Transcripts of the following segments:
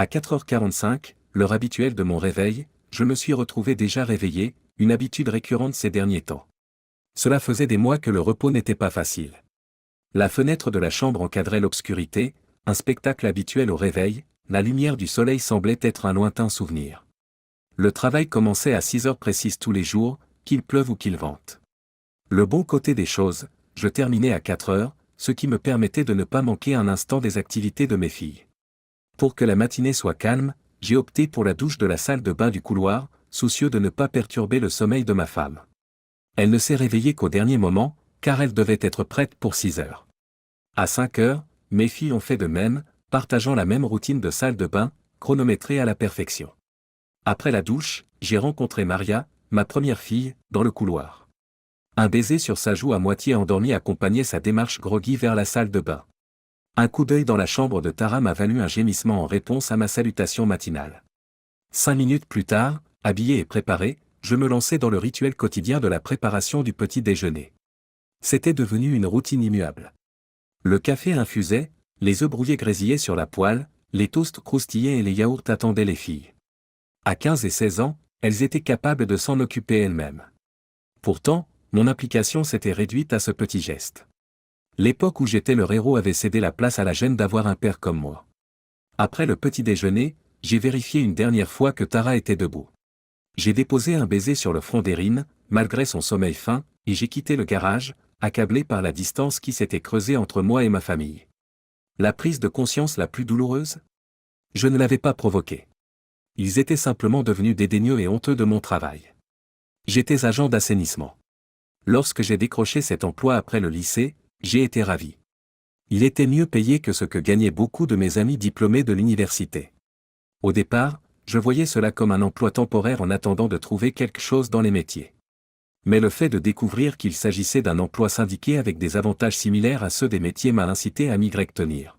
À 4h45, l'heure habituelle de mon réveil, je me suis retrouvé déjà réveillé, une habitude récurrente ces derniers temps. Cela faisait des mois que le repos n'était pas facile. La fenêtre de la chambre encadrait l'obscurité, un spectacle habituel au réveil, la lumière du soleil semblait être un lointain souvenir. Le travail commençait à 6 heures précises tous les jours, qu'il pleuve ou qu'il vente. Le bon côté des choses, je terminais à 4 heures, ce qui me permettait de ne pas manquer un instant des activités de mes filles. Pour que la matinée soit calme, j'ai opté pour la douche de la salle de bain du couloir, soucieux de ne pas perturber le sommeil de ma femme. Elle ne s'est réveillée qu'au dernier moment, car elle devait être prête pour 6 heures. À 5 heures, mes filles ont fait de même, partageant la même routine de salle de bain, chronométrée à la perfection. Après la douche, j'ai rencontré Maria, ma première fille, dans le couloir. Un baiser sur sa joue à moitié endormie accompagnait sa démarche groggy vers la salle de bain. Un coup d'œil dans la chambre de Tara m'a valu un gémissement en réponse à ma salutation matinale. 5 minutes plus tard, habillé et préparé, je me lançais dans le rituel quotidien de la préparation du petit déjeuner. C'était devenu une routine immuable. Le café infusait, les œufs brouillés grésillaient sur la poêle, les toasts croustillaient et les yaourts attendaient les filles. À 15 et 16 ans, elles étaient capables de s'en occuper elles-mêmes. Pourtant, mon implication s'était réduite à ce petit geste. L'époque où j'étais leur héros avait cédé la place à la gêne d'avoir un père comme moi. Après le petit déjeuner, j'ai vérifié une dernière fois que Tara était debout. J'ai déposé un baiser sur le front d'Erin, malgré son sommeil fin, et j'ai quitté le garage, accablé par la distance qui s'était creusée entre moi et ma famille. La prise de conscience la plus douloureuse? Je ne l'avais pas provoquée. Ils étaient simplement devenus dédaigneux et honteux de mon travail. J'étais agent d'assainissement. Lorsque j'ai décroché cet emploi après le lycée, j'ai été ravi. Il était mieux payé que ce que gagnaient beaucoup de mes amis diplômés de l'université. Au départ, je voyais cela comme un emploi temporaire en attendant de trouver quelque chose dans les métiers. Mais le fait de découvrir qu'il s'agissait d'un emploi syndiqué avec des avantages similaires à ceux des métiers m'a incité à m'y tenir.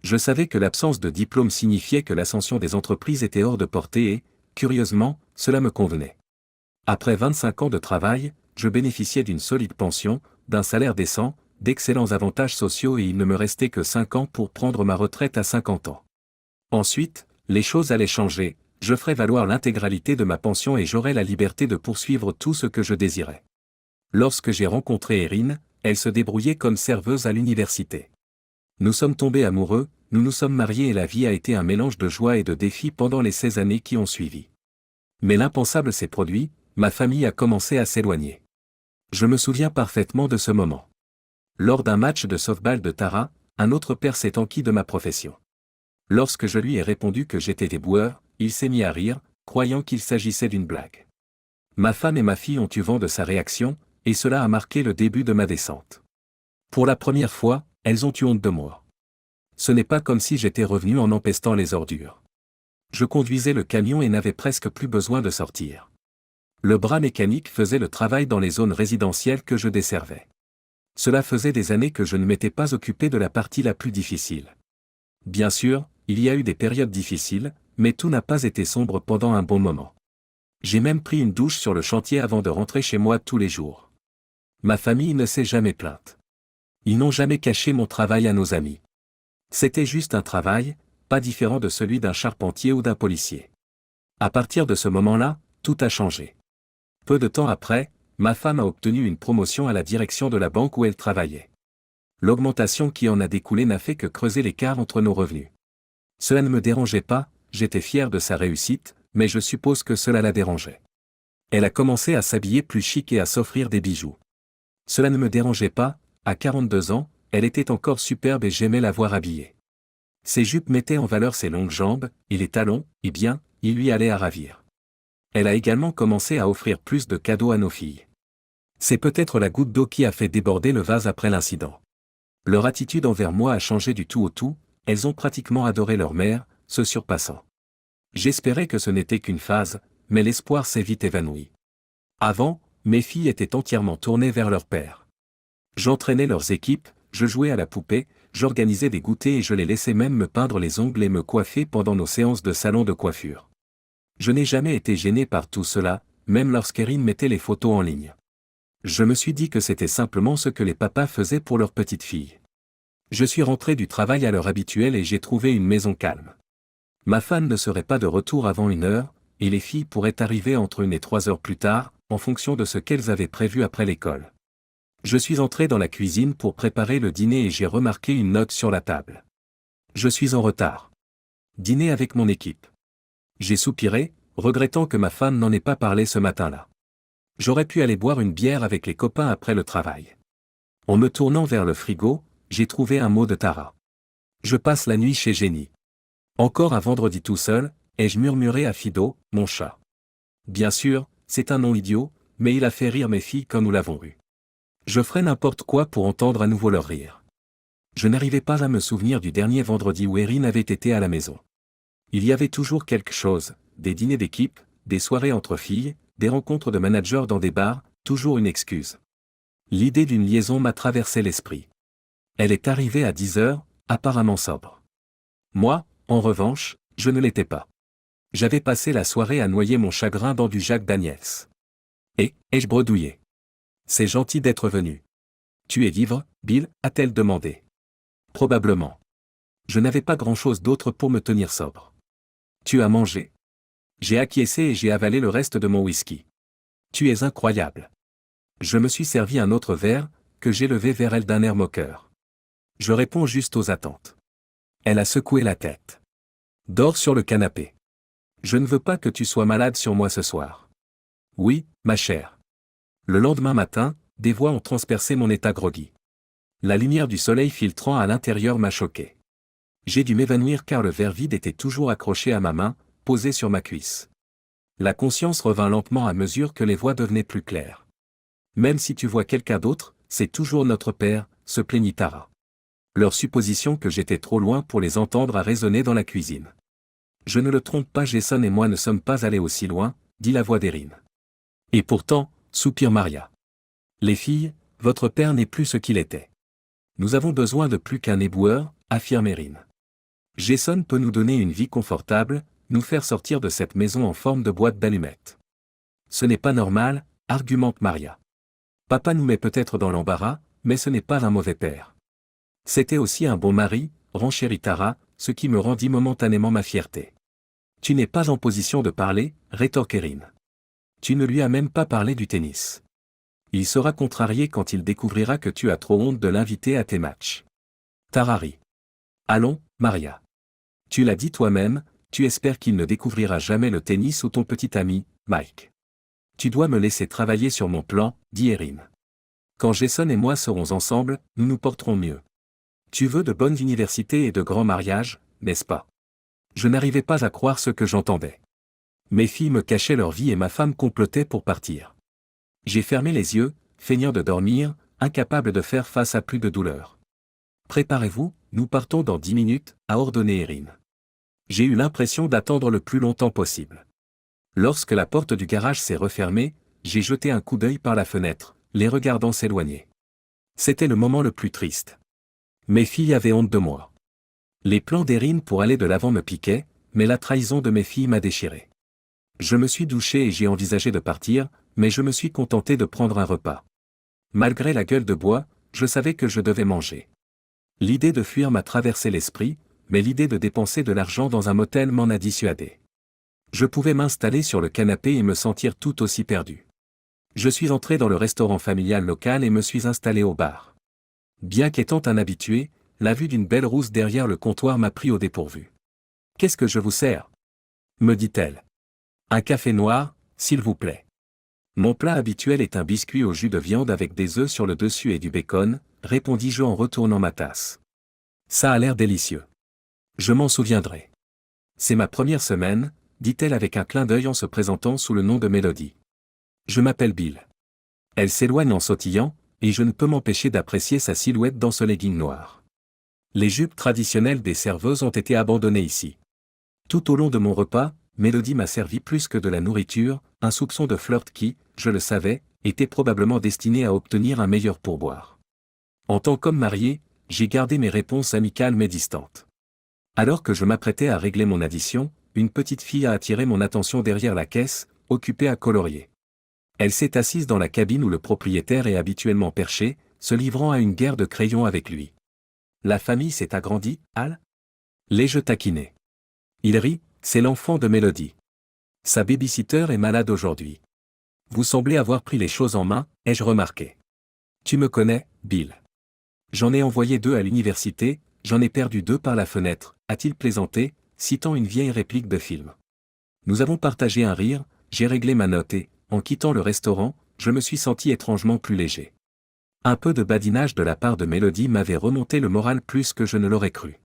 Je savais que l'absence de diplôme signifiait que l'ascension des entreprises était hors de portée et, curieusement, cela me convenait. Après 25 ans de travail, je bénéficiais d'une solide pension, d'un salaire décent, d'excellents avantages sociaux et il ne me restait que 5 ans pour prendre ma retraite à 50 ans. Ensuite, les choses allaient changer, je ferais valoir l'intégralité de ma pension et j'aurais la liberté de poursuivre tout ce que je désirais. Lorsque j'ai rencontré Erin, elle se débrouillait comme serveuse à l'université. Nous sommes tombés amoureux, nous nous sommes mariés et la vie a été un mélange de joie et de défis pendant les 16 années qui ont suivi. Mais l'impensable s'est produit, ma famille a commencé à s'éloigner. Je me souviens parfaitement de ce moment. Lors d'un match de softball de Tara, un autre père s'est enquis de ma profession. Lorsque je lui ai répondu que j'étais déboueur, il s'est mis à rire, croyant qu'il s'agissait d'une blague. Ma femme et ma fille ont eu vent de sa réaction, et cela a marqué le début de ma descente. Pour la première fois, elles ont eu honte de moi. Ce n'est pas comme si j'étais revenu en empestant les ordures. Je conduisais le camion et n'avais presque plus besoin de sortir. Le bras mécanique faisait le travail dans les zones résidentielles que je desservais. Cela faisait des années que je ne m'étais pas occupé de la partie la plus difficile. Bien sûr, il y a eu des périodes difficiles, mais tout n'a pas été sombre pendant un bon moment. J'ai même pris une douche sur le chantier avant de rentrer chez moi tous les jours. Ma famille ne s'est jamais plainte. Ils n'ont jamais caché mon travail à nos amis. C'était juste un travail, pas différent de celui d'un charpentier ou d'un policier. À partir de ce moment-là, tout a changé. Peu de temps après, ma femme a obtenu une promotion à la direction de la banque où elle travaillait. L'augmentation qui en a découlé n'a fait que creuser l'écart entre nos revenus. Cela ne me dérangeait pas, j'étais fier de sa réussite, mais je suppose que cela la dérangeait. Elle a commencé à s'habiller plus chic et à s'offrir des bijoux. Cela ne me dérangeait pas, à 42 ans, elle était encore superbe et j'aimais la voir habillée. Ses jupes mettaient en valeur ses longues jambes, et les talons, eh bien, ils lui allaient à ravir. Elle a également commencé à offrir plus de cadeaux à nos filles. C'est peut-être la goutte d'eau qui a fait déborder le vase après l'incident. Leur attitude envers moi a changé du tout au tout, elles ont pratiquement adoré leur mère, se surpassant. J'espérais que ce n'était qu'une phase, mais l'espoir s'est vite évanoui. Avant, mes filles étaient entièrement tournées vers leur père. J'entraînais leurs équipes, je jouais à la poupée, j'organisais des goûters et je les laissais même me peindre les ongles et me coiffer pendant nos séances de salon de coiffure. Je n'ai jamais été gêné par tout cela, même lorsqu'Erin mettait les photos en ligne. Je me suis dit que c'était simplement ce que les papas faisaient pour leurs petites filles. Je suis rentré du travail à l'heure habituelle et j'ai trouvé une maison calme. Ma femme ne serait pas de retour avant 1 heure, et les filles pourraient arriver entre 1 et 3 heures plus tard, en fonction de ce qu'elles avaient prévu après l'école. Je suis entré dans la cuisine pour préparer le dîner et j'ai remarqué une note sur la table. Je suis en retard. Dîner avec mon équipe. J'ai soupiré, regrettant que ma femme n'en ait pas parlé ce matin-là. J'aurais pu aller boire une bière avec les copains après le travail. En me tournant vers le frigo, j'ai trouvé un mot de Tara. Je passe la nuit chez Jenny. Encore un vendredi tout seul, ai-je murmuré à Fido, mon chat. Bien sûr, c'est un nom idiot, mais il a fait rire mes filles quand nous l'avons eu. Je ferais n'importe quoi pour entendre à nouveau leur rire. Je n'arrivais pas à me souvenir du dernier vendredi où Erin avait été à la maison. Il y avait toujours quelque chose, des dîners d'équipe, des soirées entre filles, des rencontres de managers dans des bars, toujours une excuse. L'idée d'une liaison m'a traversé l'esprit. Elle est arrivée à 10 heures, apparemment sobre. Moi, en revanche, je ne l'étais pas. J'avais passé la soirée à noyer mon chagrin dans du Jack Daniels. Et, ai-je bredouillé? C'est gentil d'être venu. Tu es ivre, Bill, a-t-elle demandé. Probablement. Je n'avais pas grand-chose d'autre pour me tenir sobre. Tu as mangé? J'ai acquiescé et j'ai avalé le reste de mon whisky. Tu es incroyable. Je me suis servi un autre verre, que j'ai levé vers elle d'un air moqueur. Je réponds juste aux attentes. Elle a secoué la tête. Dors sur le canapé. Je ne veux pas que tu sois malade sur moi ce soir. Oui, ma chère. Le lendemain matin, des voix ont transpercé mon état groggy. La lumière du soleil filtrant à l'intérieur m'a choqué. J'ai dû m'évanouir car le verre vide était toujours accroché à ma main, posé sur ma cuisse. La conscience revint lentement à mesure que les voix devenaient plus claires. Même si tu vois quelqu'un d'autre, c'est toujours notre père, se plaignit Tara. Leur supposition que j'étais trop loin pour les entendre a résonné dans la cuisine. Je ne le trompe pas, Jason et moi ne sommes pas allés aussi loin, dit la voix d'Erin. Et pourtant, soupire Maria. Les filles, votre père n'est plus ce qu'il était. Nous avons besoin de plus qu'un éboueur, affirme Erin. Jason peut nous donner une vie confortable, nous faire sortir de cette maison en forme de boîte d'allumettes. Ce n'est pas normal, argumente Maria. Papa nous met peut-être dans l'embarras, mais ce n'est pas un mauvais père. C'était aussi un bon mari, renchérit Tara, ce qui me rendit momentanément ma fierté. Tu n'es pas en position de parler, rétorque Erin. Tu ne lui as même pas parlé du tennis. Il sera contrarié quand il découvrira que tu as trop honte de l'inviter à tes matchs. Tara rit. Allons, Maria. Tu l'as dit toi-même, tu espères qu'il ne découvrira jamais le tennis ou ton petit ami, Mike. Tu dois me laisser travailler sur mon plan, dit Erin. Quand Jason et moi serons ensemble, nous nous porterons mieux. Tu veux de bonnes universités et de grands mariages, n'est-ce pas? Je n'arrivais pas à croire ce que j'entendais. Mes filles me cachaient leur vie et ma femme complotait pour partir. J'ai fermé les yeux, feignant de dormir, incapable de faire face à plus de douleur. Préparez-vous, nous partons dans 10 minutes, a ordonné Erin. J'ai eu l'impression d'attendre le plus longtemps possible. Lorsque la porte du garage s'est refermée, j'ai jeté un coup d'œil par la fenêtre, les regardant s'éloigner. C'était le moment le plus triste. Mes filles avaient honte de moi. Les plans d'Erin pour aller de l'avant me piquaient, mais la trahison de mes filles m'a déchiré. Je me suis douché et j'ai envisagé de partir, mais je me suis contenté de prendre un repas. Malgré la gueule de bois, je savais que je devais manger. L'idée de fuir m'a traversé l'esprit, mais l'idée de dépenser de l'argent dans un motel m'en a dissuadé. Je pouvais m'installer sur le canapé et me sentir tout aussi perdu. Je suis entré dans le restaurant familial local et me suis installé au bar. Bien qu'étant un habitué, la vue d'une belle rousse derrière le comptoir m'a pris au dépourvu. « Qu'est-ce que je vous sers ?» me dit-elle. « Un café noir, s'il vous plaît. » Mon plat habituel est un biscuit au jus de viande avec des œufs sur le dessus et du bacon, répondis-je en retournant ma tasse. Ça a l'air délicieux. Je m'en souviendrai. C'est ma première semaine, dit-elle avec un clin d'œil en se présentant sous le nom de Mélodie. Je m'appelle Bill. Elle s'éloigne en sautillant, et je ne peux m'empêcher d'apprécier sa silhouette dans ce legging noir. Les jupes traditionnelles des serveuses ont été abandonnées ici. Tout au long de mon repas, Mélodie m'a servi plus que de la nourriture, un soupçon de flirt qui, je le savais, était probablement destiné à obtenir un meilleur pourboire. En tant qu'homme marié, j'ai gardé mes réponses amicales mais distantes. Alors que je m'apprêtais à régler mon addition, une petite fille a attiré mon attention derrière la caisse, occupée à colorier. Elle s'est assise dans la cabine où le propriétaire est habituellement perché, se livrant à une guerre de crayons avec lui. La famille s'est agrandie, Al ? L'ai-je taquiné. Il rit, c'est l'enfant de Mélodie. Sa babysitter est malade aujourd'hui. Vous semblez avoir pris les choses en main, ai-je remarqué. Tu me connais, Bill. J'en ai envoyé 2 à l'université, j'en ai perdu 2 par la fenêtre, a-t-il plaisanté, citant une vieille réplique de film. Nous avons partagé un rire, j'ai réglé ma note et, en quittant le restaurant, je me suis senti étrangement plus léger. Un peu de badinage de la part de Mélodie m'avait remonté le moral plus que je ne l'aurais cru.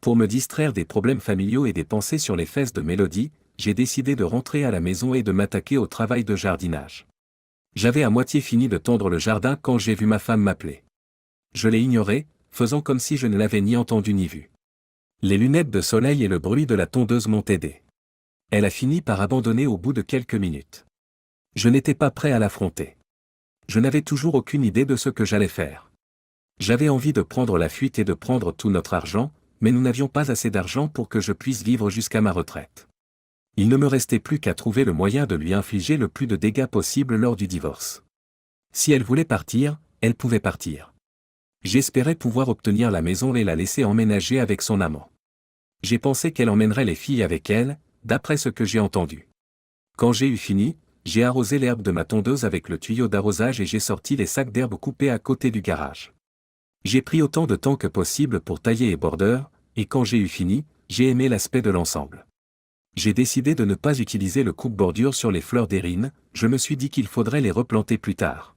Pour me distraire des problèmes familiaux et des pensées sur les fesses de Mélodie, j'ai décidé de rentrer à la maison et de m'attaquer au travail de jardinage. J'avais à moitié fini de tondre le jardin quand j'ai vu ma femme m'appeler. Je l'ai ignorée, faisant comme si je ne l'avais ni entendu ni vu. Les lunettes de soleil et le bruit de la tondeuse m'ont aidé. Elle a fini par abandonner au bout de quelques minutes. Je n'étais pas prêt à l'affronter. Je n'avais toujours aucune idée de ce que j'allais faire. J'avais envie de prendre la fuite et de prendre tout notre argent, mais nous n'avions pas assez d'argent pour que je puisse vivre jusqu'à ma retraite. Il ne me restait plus qu'à trouver le moyen de lui infliger le plus de dégâts possible lors du divorce. Si elle voulait partir, elle pouvait partir. J'espérais pouvoir obtenir la maison et la laisser emménager avec son amant. J'ai pensé qu'elle emmènerait les filles avec elle, d'après ce que j'ai entendu. Quand j'ai eu fini, j'ai arrosé l'herbe de ma tondeuse avec le tuyau d'arrosage et j'ai sorti les sacs d'herbe coupés à côté du garage. J'ai pris autant de temps que possible pour tailler et border, et quand j'ai eu fini, j'ai aimé l'aspect de l'ensemble. J'ai décidé de ne pas utiliser le coupe-bordure sur les fleurs d'érine, je me suis dit qu'il faudrait les replanter plus tard.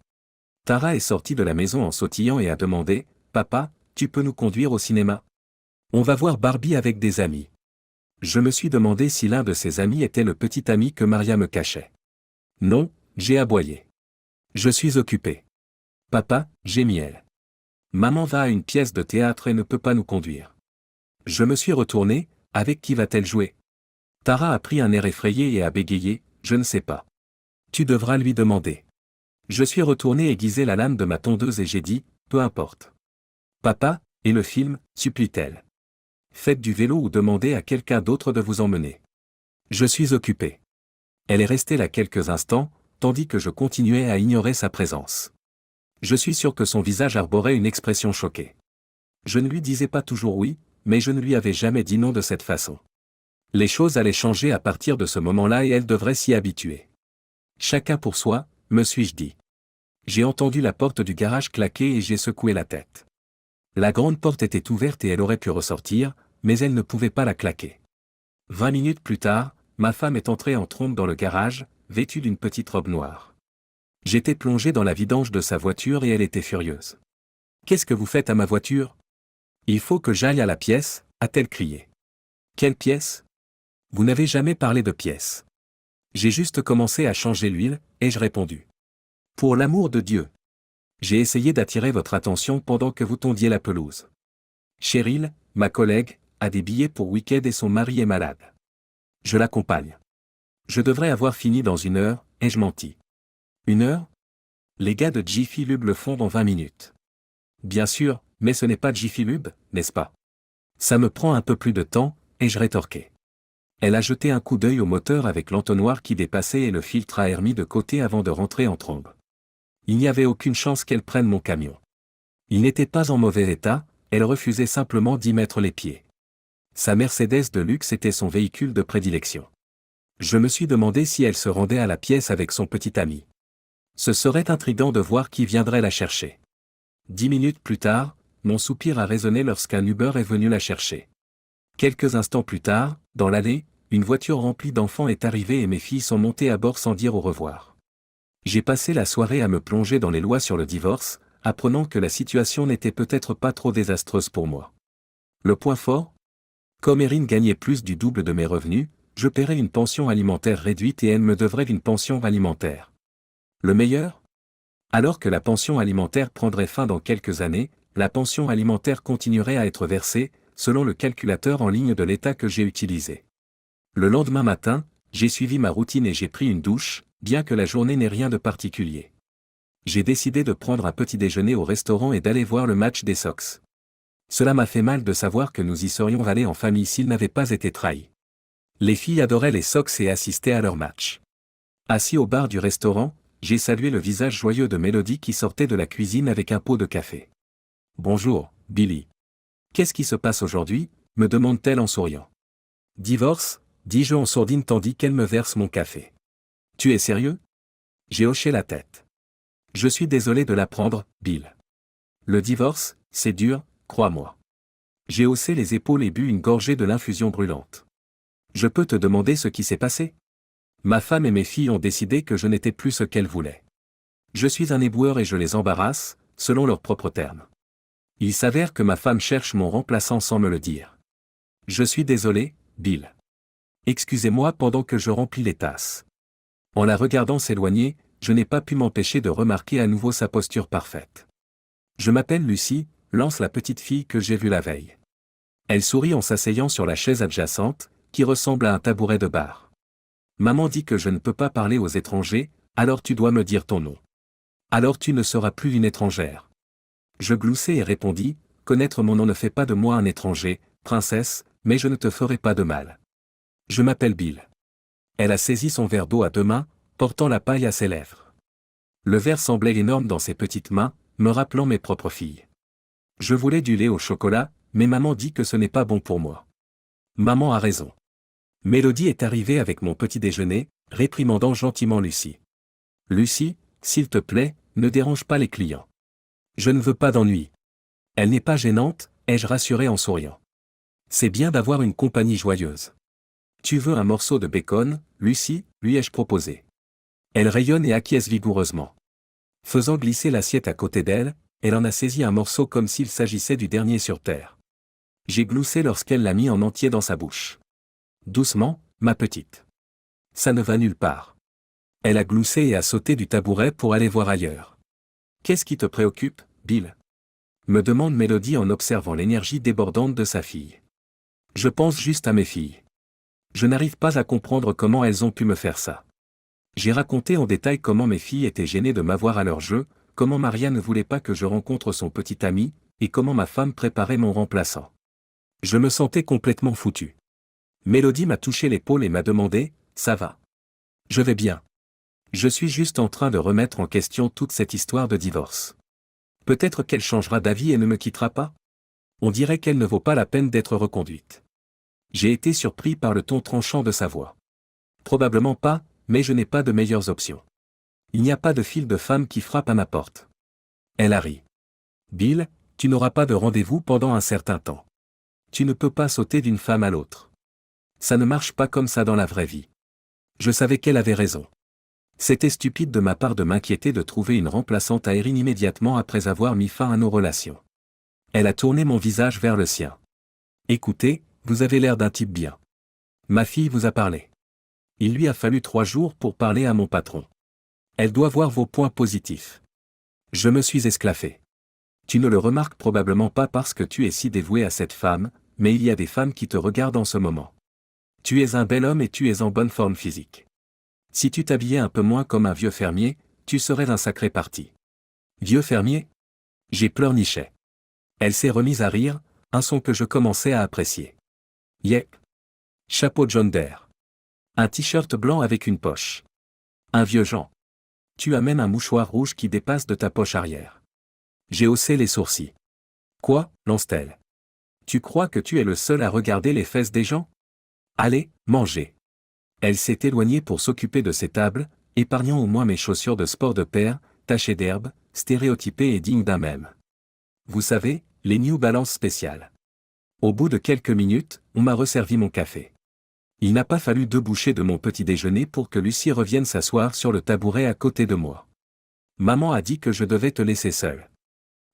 Tara est sortie de la maison en sautillant et a demandé « Papa, tu peux nous conduire au cinéma ? On va voir Barbie avec des amis. » Je me suis demandé si l'un de ses amis était le petit ami que Maria me cachait. Non, j'ai aboyé. Je suis occupé. Papa, j'ai miel. Maman va à une pièce de théâtre et ne peut pas nous conduire. Je me suis retourné, avec qui va-t-elle jouer ? Tara a pris un air effrayé et a bégayé, je ne sais pas. Tu devras lui demander. Je suis retourné aiguiser la lame de ma tondeuse et j'ai dit, peu importe. Papa, et le film, supplie-t-elle. Faites du vélo ou demandez à quelqu'un d'autre de vous emmener. Je suis occupé. Elle est restée là quelques instants, tandis que je continuais à ignorer sa présence. Je suis sûr que son visage arborait une expression choquée. Je ne lui disais pas toujours oui, mais je ne lui avais jamais dit non de cette façon. Les choses allaient changer à partir de ce moment-là et elle devrait s'y habituer. Chacun pour soi, me suis-je dit. J'ai entendu la porte du garage claquer et j'ai secoué la tête. La grande porte était ouverte et elle aurait pu ressortir, mais elle ne pouvait pas la claquer. 20 minutes plus tard, ma femme est entrée en trompe dans le garage, vêtue d'une petite robe noire. J'étais plongé dans la vidange de sa voiture et elle était furieuse. « Qu'est-ce que vous faites à ma voiture ? Il faut que j'aille à la pièce, a-t-elle crié. « Quelle pièce ? Vous n'avez jamais parlé de pièce. J'ai juste commencé à changer l'huile, ai-je répondu. Pour l'amour de Dieu. J'ai essayé d'attirer votre attention pendant que vous tondiez la pelouse. Cheryl, ma collègue, a des billets pour week-end et son mari est malade. Je l'accompagne. Je devrais avoir fini dans 1 heure, ai-je menti. 1 heure ? Les gars de Jiffy Lube le font dans 20 minutes. Bien sûr, mais ce n'est pas Jiffy Lube, n'est-ce pas ? Ça me prend un peu plus de temps, ai-je rétorqué. Elle a jeté un coup d'œil au moteur avec l'entonnoir qui dépassait et le filtre à air mis de côté avant de rentrer en trombe. Il n'y avait aucune chance qu'elle prenne mon camion. Il n'était pas en mauvais état, elle refusait simplement d'y mettre les pieds. Sa Mercedes de luxe était son véhicule de prédilection. Je me suis demandé si elle se rendait à la pièce avec son petit ami. Ce serait intriguant de voir qui viendrait la chercher. 10 minutes plus tard, mon soupir a résonné lorsqu'un Uber est venu la chercher. Quelques instants plus tard, dans l'allée, une voiture remplie d'enfants est arrivée et mes filles sont montées à bord sans dire au revoir. J'ai passé la soirée à me plonger dans les lois sur le divorce, apprenant que la situation n'était peut-être pas trop désastreuse pour moi. Le point fort ? Comme Erin gagnait plus du double de mes revenus, je paierais une pension alimentaire réduite et elle me devrait une pension alimentaire. Le meilleur ? Alors que la pension alimentaire prendrait fin dans quelques années, la pension alimentaire continuerait à être versée, selon le calculateur en ligne de l'État que j'ai utilisé. Le lendemain matin, j'ai suivi ma routine et j'ai pris une douche, bien que la journée n'ait rien de particulier. J'ai décidé de prendre un petit déjeuner au restaurant et d'aller voir le match des Sox. Cela m'a fait mal de savoir que nous y serions allés en famille s'ils n'avaient pas été trahis. Les filles adoraient les Sox et assistaient à leur match. Assis au bar du restaurant, j'ai salué le visage joyeux de Mélodie qui sortait de la cuisine avec un pot de café. « Bonjour, Billy. Qu'est-ce qui se passe aujourd'hui ?» me demande-t-elle en souriant. Divorce, dis-je en sourdine tandis qu'elle me verse mon café. Tu es sérieux? J'ai hoché la tête. Je suis désolé de l'apprendre, Bill. Le divorce, c'est dur, crois-moi. J'ai haussé les épaules et bu une gorgée de l'infusion brûlante. Je peux te demander ce qui s'est passé? Ma femme et mes filles ont décidé que je n'étais plus ce qu'elles voulaient. Je suis un éboueur et je les embarrasse, selon leurs propres termes. Il s'avère que ma femme cherche mon remplaçant sans me le dire. Je suis désolé, Bill. Excusez-moi pendant que je remplis les tasses. En la regardant s'éloigner, je n'ai pas pu m'empêcher de remarquer à nouveau sa posture parfaite. Je m'appelle Lucie, lance la petite fille que j'ai vue la veille. Elle sourit en s'asseyant sur la chaise adjacente, qui ressemble à un tabouret de bar. Maman dit que je ne peux pas parler aux étrangers, alors tu dois me dire ton nom. Alors tu ne seras plus une étrangère. Je gloussai et répondis, connaître mon nom ne fait pas de moi un étranger, princesse, mais je ne te ferai pas de mal. Je m'appelle Bill. Elle a saisi son verre d'eau à deux mains, portant la paille à ses lèvres. Le verre semblait énorme dans ses petites mains, me rappelant mes propres filles. Je voulais du lait au chocolat, mais maman dit que ce n'est pas bon pour moi. Maman a raison. Mélodie est arrivée avec mon petit déjeuner, réprimandant gentiment Lucie. Lucie, s'il te plaît, ne dérange pas les clients. Je ne veux pas d'ennui. Elle n'est pas gênante, ai-je rassuré en souriant. C'est bien d'avoir une compagnie joyeuse. Tu veux un morceau de bacon, Lucie, lui ai-je proposé. Elle rayonne et acquiesce vigoureusement. Faisant glisser l'assiette à côté d'elle, elle en a saisi un morceau comme s'il s'agissait du dernier sur terre. J'ai gloussé lorsqu'elle l'a mis en entier dans sa bouche. Doucement, ma petite. Ça ne va nulle part. Elle a gloussé et a sauté du tabouret pour aller voir ailleurs. Qu'est-ce qui te préoccupe, Bill? Me demande Mélodie en observant l'énergie débordante de sa fille. Je pense juste à mes filles. Je n'arrive pas à comprendre comment elles ont pu me faire ça. J'ai raconté en détail comment mes filles étaient gênées de m'avoir à leur jeu, comment Maria ne voulait pas que je rencontre son petit ami, et comment ma femme préparait mon remplaçant. Je me sentais complètement foutu. Mélodie m'a touché l'épaule et m'a demandé, « Ça va? » Je vais bien. Je suis juste en train de remettre en question toute cette histoire de divorce. Peut-être qu'elle changera d'avis et ne me quittera pas? On dirait qu'elle ne vaut pas la peine d'être reconduite. J'ai été surpris par le ton tranchant de sa voix. Probablement pas, mais je n'ai pas de meilleures options. Il n'y a pas de file de femmes qui frappent à ma porte. Elle a ri. Bill, tu n'auras pas de rendez-vous pendant un certain temps. Tu ne peux pas sauter d'une femme à l'autre. Ça ne marche pas comme ça dans la vraie vie. Je savais qu'elle avait raison. C'était stupide de ma part de m'inquiéter de trouver une remplaçante à Erin immédiatement après avoir mis fin à nos relations. Elle a tourné mon visage vers le sien. Écoutez, vous avez l'air d'un type bien. Ma fille vous a parlé. Il lui a fallu 3 jours pour parler à mon patron. Elle doit voir vos points positifs. Je me suis esclaffé. Tu ne le remarques probablement pas parce que tu es si dévoué à cette femme, mais il y a des femmes qui te regardent en ce moment. Tu es un bel homme et tu es en bonne forme physique. Si tu t'habillais un peu moins comme un vieux fermier, tu serais un sacré parti. Vieux fermier? J'ai pleurniché. Elle s'est remise à rire, un son que je commençais à apprécier. Yep. Chapeau John Deere. Un t-shirt blanc avec une poche. Un vieux Jean. Tu as même un mouchoir rouge qui dépasse de ta poche arrière. J'ai haussé les sourcils. Quoi, lance-t-elle? Tu crois que tu es le seul à regarder les fesses des gens? Allez, mangez. Elle s'est éloignée pour s'occuper de ses tables, épargnant au moins mes chaussures de sport de paire, tachées d'herbe, stéréotypées et dignes d'un mème. Vous savez, les New Balance spéciales. Au bout de quelques minutes, on m'a resservi mon café. Il n'a pas fallu 2 bouchées de mon petit déjeuner pour que Lucie revienne s'asseoir sur le tabouret à côté de moi. Maman a dit que je devais te laisser seule.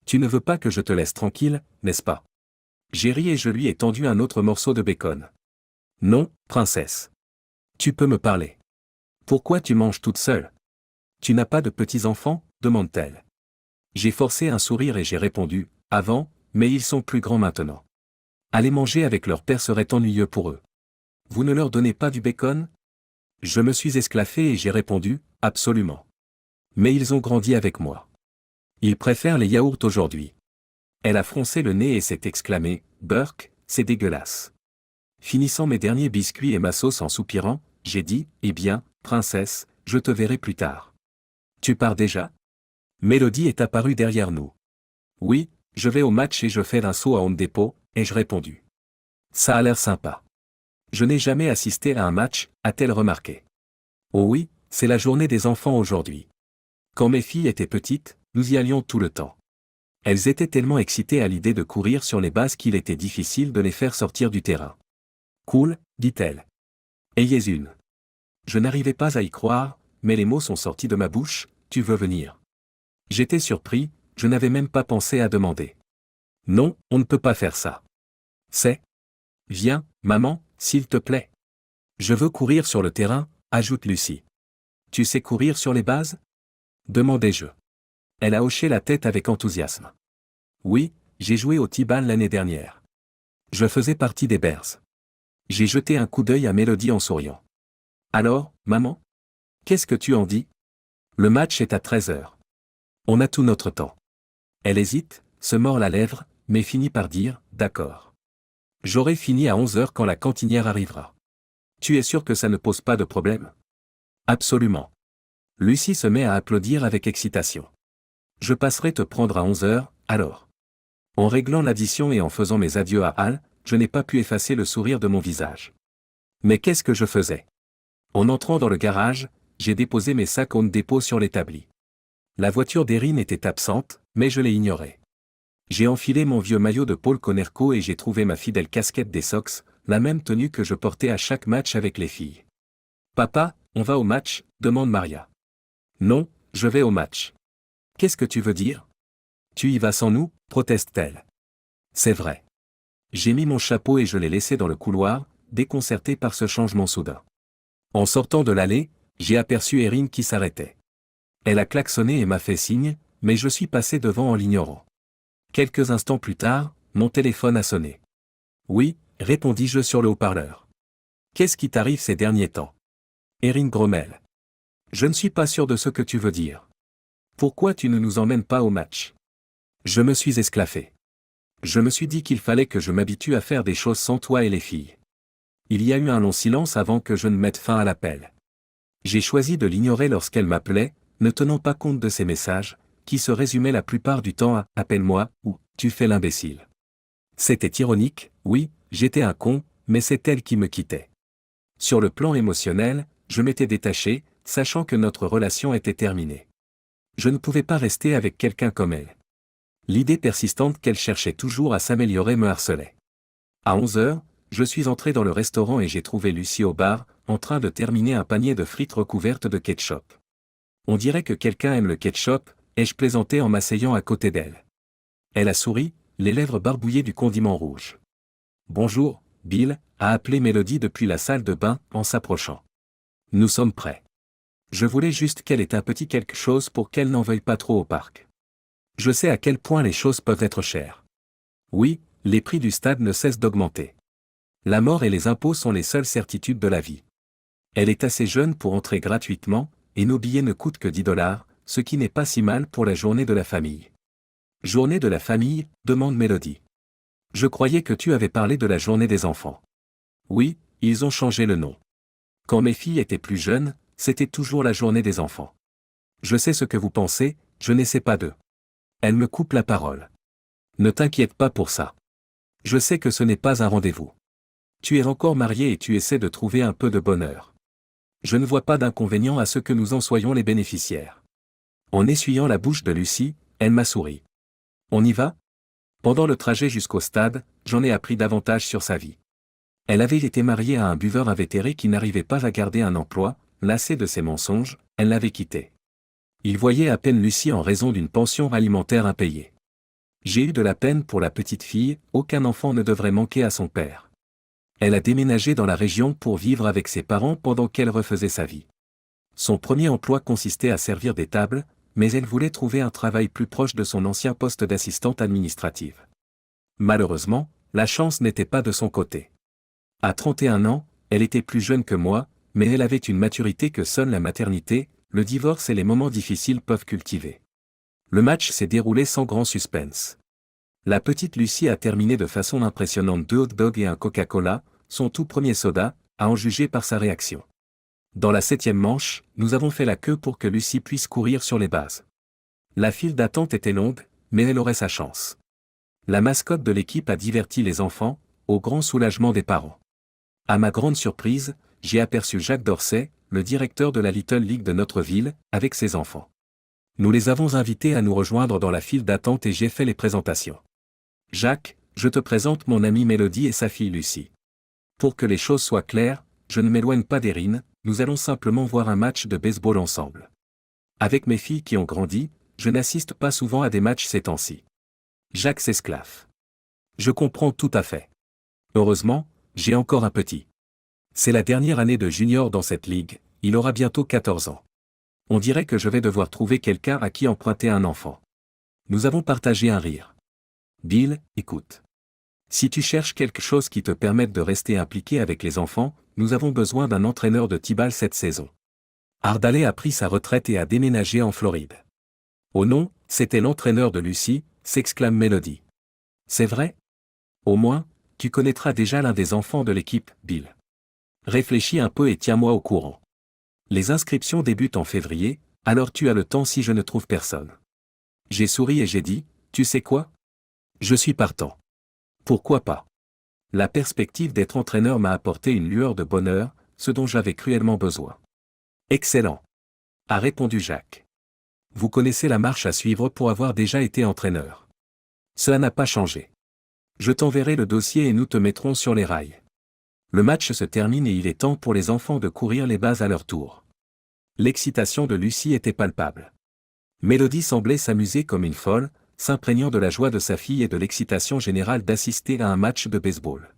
Tu ne veux pas que je te laisse tranquille, n'est-ce pas? J'ai ri et je lui ai tendu un autre morceau de bacon. Non, princesse. Tu peux me parler. Pourquoi tu manges toute seule? Tu n'as pas de petits-enfants, demande-t-elle. J'ai forcé un sourire et j'ai répondu, avant, mais ils sont plus grands maintenant. Aller manger avec leur père serait ennuyeux pour eux. Vous ne leur donnez pas du bacon? Je me suis esclaffé et j'ai répondu, absolument. Mais ils ont grandi avec moi. Ils préfèrent les yaourts aujourd'hui. Elle a froncé le nez et s'est exclamée, Burke, c'est dégueulasse. Finissant mes derniers biscuits et ma sauce en soupirant, j'ai dit, eh bien, princesse, je te verrai plus tard. Tu pars déjà? Mélodie est apparue derrière nous. Oui, je vais au match et je fais un saut à Home Depot, ai-je répondu. Ça a l'air sympa. Je n'ai jamais assisté à un match, a-t-elle remarqué. Oh oui, c'est la journée des enfants aujourd'hui. Quand mes filles étaient petites, nous y allions tout le temps. Elles étaient tellement excitées à l'idée de courir sur les bases qu'il était difficile de les faire sortir du terrain. Cool, dit-elle. Ayez une. Je n'arrivais pas à y croire, mais les mots sont sortis de ma bouche, tu veux venir. J'étais surpris, je n'avais même pas pensé à demander. Non, on ne peut pas faire ça. C'est. Viens, maman, s'il te plaît. Je veux courir sur le terrain, ajoute Lucie. Tu sais courir sur les bases? Demandai-je. Elle a hoché la tête avec enthousiasme. Oui, j'ai joué au T-ball l'année dernière. Je faisais partie des Bears. J'ai jeté un coup d'œil à Mélodie en souriant. Alors, maman? Qu'est-ce que tu en dis? Le match est à 13h. On a tout notre temps. Elle hésite, se mord la lèvre, mais finit par dire, d'accord. J'aurai fini à 11h quand la cantinière arrivera. Tu es sûr que ça ne pose pas de problème? Absolument. Lucie se met à applaudir avec excitation. Je passerai te prendre à 11h, alors. En réglant l'addition et en faisant mes adieux à Al, je n'ai pas pu effacer le sourire de mon visage. Mais qu'est-ce que je faisais? En entrant dans le garage, j'ai déposé mes sacs Home Depot sur l'établi. La voiture d'Erin était absente, mais je l'ai ignorée. J'ai enfilé mon vieux maillot de Paul Conerco et j'ai trouvé ma fidèle casquette des Sox, la même tenue que je portais à chaque match avec les filles. Papa, on va au match, demande Maria. Non, je vais au match. Qu'est-ce que tu veux dire? Tu y vas sans nous, proteste-t-elle. C'est vrai. J'ai mis mon chapeau et je l'ai laissé dans le couloir, déconcerté par ce changement soudain. En sortant de l'allée, j'ai aperçu Erin qui s'arrêtait. Elle a klaxonné et m'a fait signe, mais je suis passé devant en l'ignorant. Quelques instants plus tard, mon téléphone a sonné. Oui, répondis-je sur le haut-parleur. Qu'est-ce qui t'arrive ces derniers temps? Erin grommelle. Je ne suis pas sûr de ce que tu veux dire. Pourquoi tu ne nous emmènes pas au match? Je me suis esclaffé. Je me suis dit qu'il fallait que je m'habitue à faire des choses sans toi et les filles. Il y a eu un long silence avant que je ne mette fin à l'appel. J'ai choisi de l'ignorer lorsqu'elle m'appelait, ne tenant pas compte de ses messages, qui se résumaient la plupart du temps à « appelle-moi » ou « tu fais l'imbécile ». C'était ironique, oui, j'étais un con, mais c'est elle qui me quittait. Sur le plan émotionnel, je m'étais détaché, sachant que notre relation était terminée. Je ne pouvais pas rester avec quelqu'un comme elle. L'idée persistante qu'elle cherchait toujours à s'améliorer me harcelait. À 11h, je suis entré dans le restaurant et j'ai trouvé Lucie au bar, en train de terminer un panier de frites recouvertes de ketchup. On dirait que quelqu'un aime le ketchup, ai-je plaisanté en m'asseyant à côté d'elle. Elle a souri, les lèvres barbouillées du condiment rouge. Bonjour, Bill, a appelé Mélodie depuis la salle de bain, en s'approchant. Nous sommes prêts. Je voulais juste qu'elle ait un petit quelque chose pour qu'elle n'en veuille pas trop au parc. Je sais à quel point les choses peuvent être chères. Oui, les prix du stade ne cessent d'augmenter. La mort et les impôts sont les seules certitudes de la vie. Elle est assez jeune pour entrer gratuitement, et nos billets ne coûtent que 10$, ce qui n'est pas si mal pour la journée de la famille. Journée de la famille, demande Mélodie. Je croyais que tu avais parlé de la journée des enfants. Oui, ils ont changé le nom. Quand mes filles étaient plus jeunes, c'était toujours la journée des enfants. Je sais ce que vous pensez, je n'essaie pas d'eux. Elle me coupe la parole. Ne t'inquiète pas pour ça. Je sais que ce n'est pas un rendez-vous. Tu es encore marié et tu essaies de trouver un peu de bonheur. Je ne vois pas d'inconvénient à ce que nous en soyons les bénéficiaires. En essuyant la bouche de Lucie, elle m'a souri. On y va? Pendant le trajet jusqu'au stade, j'en ai appris davantage sur sa vie. Elle avait été mariée à un buveur invétéré qui n'arrivait pas à garder un emploi, lassée de ses mensonges, elle l'avait quitté. Il voyait à peine Lucie en raison d'une pension alimentaire impayée. J'ai eu de la peine pour la petite fille, aucun enfant ne devrait manquer à son père. Elle a déménagé dans la région pour vivre avec ses parents pendant qu'elle refaisait sa vie. Son premier emploi consistait à servir des tables, mais elle voulait trouver un travail plus proche de son ancien poste d'assistante administrative. Malheureusement, la chance n'était pas de son côté. À 31 ans, elle était plus jeune que moi, mais elle avait une maturité que seule la maternité, le divorce et les moments difficiles peuvent cultiver. Le match s'est déroulé sans grand suspense. La petite Lucie a terminé de façon impressionnante 2 hot dogs et un Coca-Cola, son tout premier soda, à en juger par sa réaction. Dans la 7e manche, nous avons fait la queue pour que Lucie puisse courir sur les bases. La file d'attente était longue, mais elle aurait sa chance. La mascotte de l'équipe a diverti les enfants, au grand soulagement des parents. À ma grande surprise, j'ai aperçu Jacques Dorsey, le directeur de la Little League de notre ville, avec ses enfants. Nous les avons invités à nous rejoindre dans la file d'attente et j'ai fait les présentations. Jacques, je te présente mon amie Mélodie et sa fille Lucie. Pour que les choses soient claires, je ne m'éloigne pas d'Erin, nous allons simplement voir un match de baseball ensemble. Avec mes filles qui ont grandi, je n'assiste pas souvent à des matchs ces temps-ci. Jacques s'esclaffe. Je comprends tout à fait. Heureusement, j'ai encore un petit. C'est la dernière année de junior dans cette ligue, il aura bientôt 14 ans. On dirait que je vais devoir trouver quelqu'un à qui emprunter un enfant. Nous avons partagé un rire. Bill, écoute. Si tu cherches quelque chose qui te permette de rester impliqué avec les enfants, nous avons besoin d'un entraîneur de T-ball cette saison. Ardaley a pris sa retraite et a déménagé en Floride. Oh non, c'était l'entraîneur de Lucie, s'exclame Mélodie. C'est vrai? Au moins, tu connaîtras déjà l'un des enfants de l'équipe, Bill. Réfléchis un peu et tiens-moi au courant. Les inscriptions débutent en février, alors tu as le temps si je ne trouve personne. J'ai souri et j'ai dit, tu sais quoi? Je suis partant. Pourquoi pas? La perspective d'être entraîneur m'a apporté une lueur de bonheur, ce dont j'avais cruellement besoin. Excellent, a répondu Jacques. Vous connaissez la marche à suivre pour avoir déjà été entraîneur. Cela n'a pas changé. Je t'enverrai le dossier et nous te mettrons sur les rails. Le match se termine et il est temps pour les enfants de courir les bases à leur tour. L'excitation de Lucie était palpable. Mélodie semblait s'amuser comme une folle, s'imprégnant de la joie de sa fille et de l'excitation générale d'assister à un match de baseball.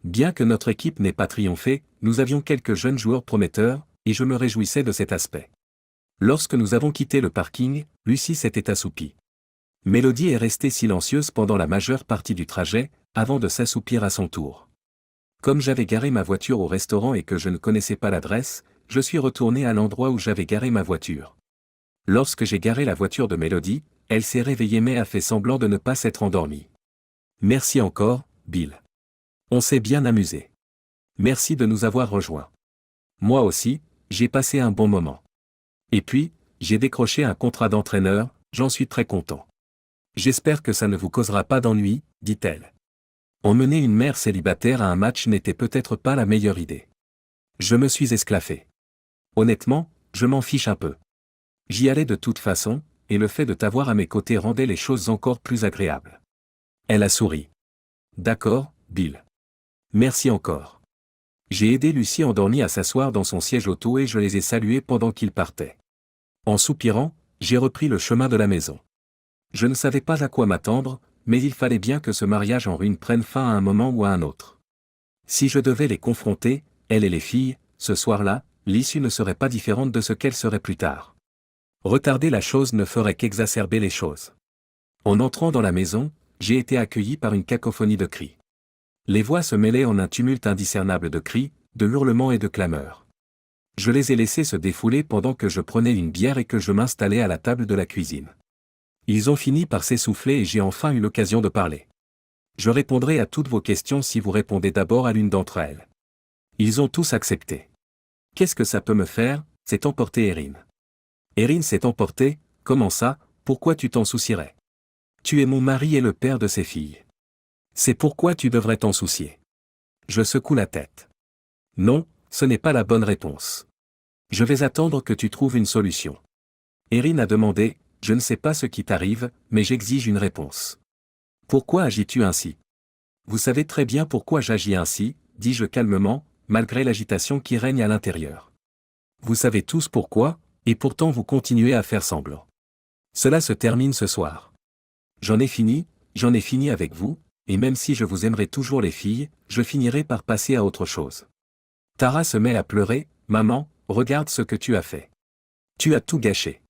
Bien que notre équipe n'ait pas triomphé, nous avions quelques jeunes joueurs prometteurs, et je me réjouissais de cet aspect. Lorsque nous avons quitté le parking, Lucie s'était assoupie. Mélodie est restée silencieuse pendant la majeure partie du trajet, avant de s'assoupir à son tour. Comme j'avais garé ma voiture au restaurant et que je ne connaissais pas l'adresse, je suis retourné à l'endroit où j'avais garé ma voiture. Lorsque j'ai garé la voiture de Mélodie, elle s'est réveillée mais a fait semblant de ne pas s'être endormie. Merci encore, Bill. On s'est bien amusé. Merci de nous avoir rejoints. Moi aussi, j'ai passé un bon moment. Et puis, j'ai décroché un contrat d'entraîneur, j'en suis très content. J'espère que ça ne vous causera pas d'ennui, dit-elle. Emmener une mère célibataire à un match n'était peut-être pas la meilleure idée. Je me suis esclaffé. Honnêtement, je m'en fiche un peu. J'y allais de toute façon, et le fait de t'avoir à mes côtés rendait les choses encore plus agréables. Elle a souri. D'accord, Bill. Merci encore. J'ai aidé Lucie endormie à s'asseoir dans son siège auto et je les ai salués pendant qu'ils partaient. En soupirant, j'ai repris le chemin de la maison. Je ne savais pas à quoi m'attendre, mais il fallait bien que ce mariage en ruine prenne fin à un moment ou à un autre. Si je devais les confronter, elle et les filles, ce soir-là, l'issue ne serait pas différente de ce qu'elle serait plus tard. Retarder la chose ne ferait qu'exacerber les choses. En entrant dans la maison, j'ai été accueilli par une cacophonie de cris. Les voix se mêlaient en un tumulte indiscernable de cris, de hurlements et de clameurs. Je les ai laissés se défouler pendant que je prenais une bière et que je m'installais à la table de la cuisine. Ils ont fini par s'essouffler et j'ai enfin eu l'occasion de parler. Je répondrai à toutes vos questions si vous répondez d'abord à l'une d'entre elles. Ils ont tous accepté. Qu'est-ce que ça peut me faire? S'est emporté Erin. Erin s'est emportée, comment ça, pourquoi tu t'en soucierais? Tu es mon mari et le père de ses filles. C'est pourquoi tu devrais t'en soucier. Je secoue la tête. Non, ce n'est pas la bonne réponse. Je vais attendre que tu trouves une solution. Erin a demandé, je ne sais pas ce qui t'arrive, mais j'exige une réponse. Pourquoi agis-tu ainsi? Vous savez très bien pourquoi j'agis ainsi, dis-je calmement, malgré l'agitation qui règne à l'intérieur. Vous savez tous pourquoi, et pourtant vous continuez à faire semblant. Cela se termine ce soir. J'en ai fini avec vous, et même si je vous aimerai toujours les filles, je finirai par passer à autre chose. Tara se met à pleurer, maman, regarde ce que tu as fait. Tu as tout gâché.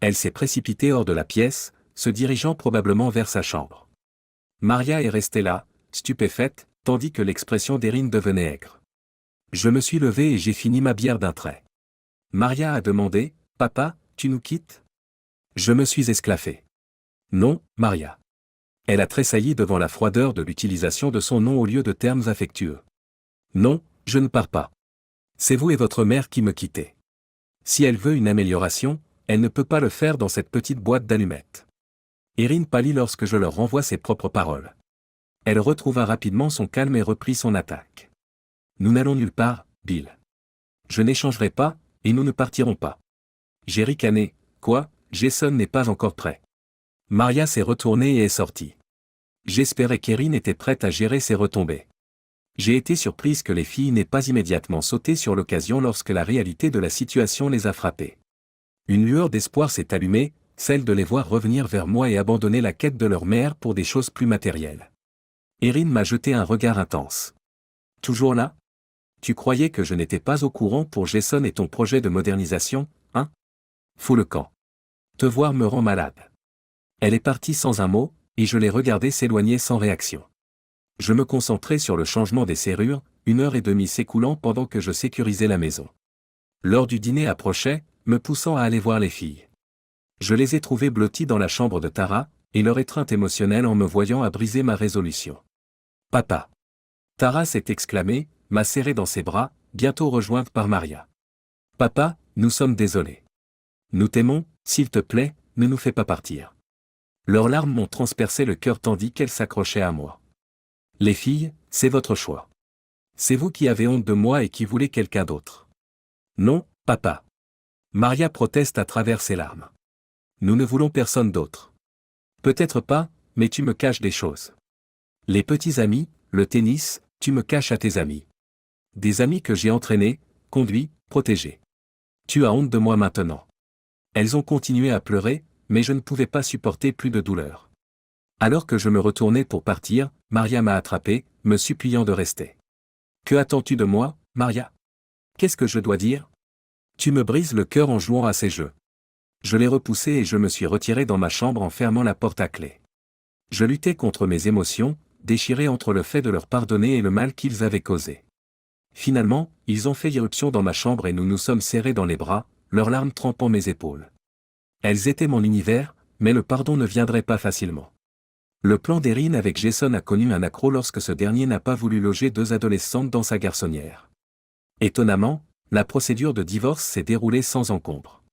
Elle s'est précipitée hors de la pièce, se dirigeant probablement vers sa chambre. Maria est restée là, stupéfaite, tandis que l'expression d'Erin devenait aigre. Je me suis levé et j'ai fini ma bière d'un trait. Maria a demandé, papa, tu nous quittes? Je me suis esclaffé. Non, Maria. Elle a tressailli devant la froideur de l'utilisation de son nom au lieu de termes affectueux. Non, je ne pars pas. C'est vous et votre mère qui me quittez. Si elle veut une amélioration, elle ne peut pas le faire dans cette petite boîte d'allumettes. Erin pâlit lorsque je leur renvoie ses propres paroles. Elle retrouva rapidement son calme et reprit son attaque. Nous n'allons nulle part, Bill. Je n'échangerai pas, et nous ne partirons pas. J'ai ricané. Quoi, Jason n'est pas encore prêt. Maria s'est retournée et est sortie. J'espérais qu'Erin était prête à gérer ses retombées. J'ai été surprise que les filles n'aient pas immédiatement sauté sur l'occasion lorsque la réalité de la situation les a frappées. Une lueur d'espoir s'est allumée, celle de les voir revenir vers moi et abandonner la quête de leur mère pour des choses plus matérielles. Erin m'a jeté un regard intense. Toujours là? Tu croyais que je n'étais pas au courant pour Jason et ton projet de modernisation, hein? Fous le camp. Te voir me rend malade. Elle est partie sans un mot, et je l'ai regardée s'éloigner sans réaction. Je me concentrais sur le changement des serrures, 1 heure et demie s'écoulant pendant que je sécurisais la maison. L'heure du dîner approchait, me poussant à aller voir les filles. Je les ai trouvées blotties dans la chambre de Tara, et leur étreinte émotionnelle en me voyant a brisé ma résolution. Papa. Tara s'est exclamée, m'a serré dans ses bras, bientôt rejointe par Maria. Papa, nous sommes désolés. Nous t'aimons, s'il te plaît, ne nous fais pas partir. Leurs larmes m'ont transpercé le cœur tandis qu'elles s'accrochaient à moi. Les filles, c'est votre choix. C'est vous qui avez honte de moi et qui voulez quelqu'un d'autre. Non, papa. Maria proteste à travers ses larmes. Nous ne voulons personne d'autre. Peut-être pas, mais tu me caches des choses. Les petits amis, le tennis, tu me caches à tes amis. Des amis que j'ai entraînés, conduits, protégés. Tu as honte de moi maintenant. Elles ont continué à pleurer, mais je ne pouvais pas supporter plus de douleur. Alors que je me retournais pour partir, Maria m'a attrapé, me suppliant de rester. Que attends-tu de moi, Maria? Qu'est-ce que je dois dire? Tu me brises le cœur en jouant à ces jeux. Je l'ai repoussé et je me suis retiré dans ma chambre en fermant la porte à clé. Je luttais contre mes émotions, déchiré entre le fait de leur pardonner et le mal qu'ils avaient causé. Finalement, ils ont fait irruption dans ma chambre et nous nous sommes serrés dans les bras, leurs larmes trempant mes épaules. Elles étaient mon univers, mais le pardon ne viendrait pas facilement. Le plan d'Erin avec Jason a connu un accroc lorsque ce dernier n'a pas voulu loger 2 adolescentes dans sa garçonnière. Étonnamment, la procédure de divorce s'est déroulée sans encombre.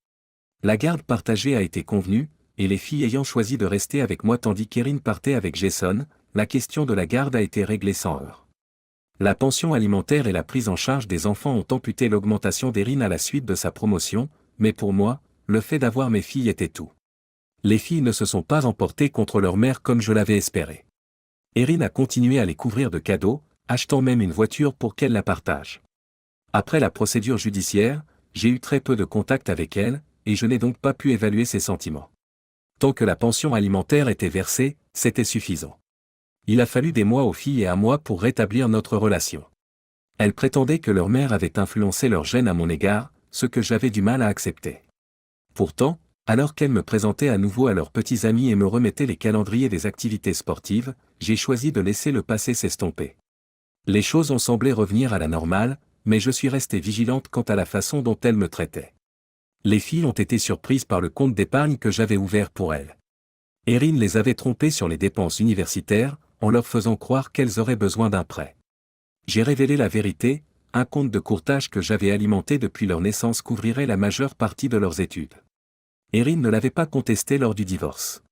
La garde partagée a été convenue, et les filles ayant choisi de rester avec moi tandis qu'Erin partait avec Jason, la question de la garde a été réglée sans heurts. La pension alimentaire et la prise en charge des enfants ont amputé l'augmentation d'Erin à la suite de sa promotion, mais pour moi, le fait d'avoir mes filles était tout. Les filles ne se sont pas emportées contre leur mère comme je l'avais espéré. Erin a continué à les couvrir de cadeaux, achetant même une voiture pour qu'elle la partage. Après la procédure judiciaire, j'ai eu très peu de contact avec elle, et je n'ai donc pas pu évaluer ses sentiments. Tant que la pension alimentaire était versée, c'était suffisant. Il a fallu des mois aux filles et à moi pour rétablir notre relation. Elles prétendaient que leur mère avait influencé leur gêne à mon égard, ce que j'avais du mal à accepter. Pourtant, alors qu'elles me présentaient à nouveau à leurs petits amis et me remettaient les calendriers des activités sportives, j'ai choisi de laisser le passé s'estomper. Les choses ont semblé revenir à la normale, mais je suis resté vigilante quant à la façon dont elles me traitaient. Les filles ont été surprises par le compte d'épargne que j'avais ouvert pour elles. Erin les avait trompées sur les dépenses universitaires, en leur faisant croire qu'elles auraient besoin d'un prêt. J'ai révélé la vérité, un compte de courtage que j'avais alimenté depuis leur naissance couvrirait la majeure partie de leurs études. Erin ne l'avait pas contesté lors du divorce.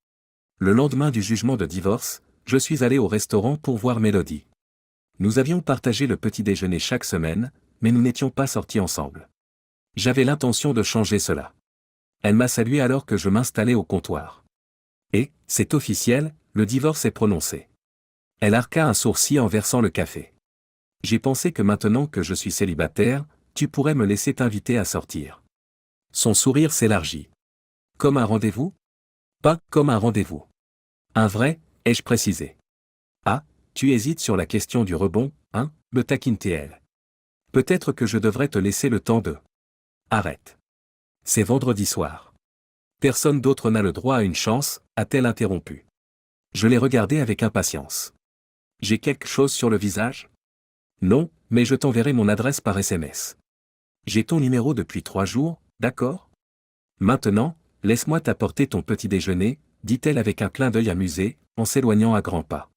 Le lendemain du jugement de divorce, je suis allé au restaurant pour voir Mélodie. Nous avions partagé le petit déjeuner chaque semaine, mais nous n'étions pas sortis ensemble. J'avais l'intention de changer cela. Elle m'a salué alors que je m'installais au comptoir. Et, c'est officiel, le divorce est prononcé. Elle arqua un sourcil en versant le café. J'ai pensé que maintenant que je suis célibataire, tu pourrais me laisser t'inviter à sortir. Son sourire s'élargit. Comme un rendez-vous? Pas comme un rendez-vous. Un vrai, ai-je précisé. Ah, tu hésites sur la question du rebond, hein, me taquine-t-elle. Peut-être que je devrais te laisser le temps de... Arrête. C'est vendredi soir. Personne d'autre n'a le droit à une chance, a-t-elle interrompu. Je l'ai regardé avec impatience. J'ai quelque chose sur le visage? Non, mais je t'enverrai mon adresse par SMS. J'ai ton numéro depuis 3 jours, d'accord? Maintenant, laisse-moi t'apporter ton petit déjeuner, dit-elle avec un clin d'œil amusé, en s'éloignant à grands pas.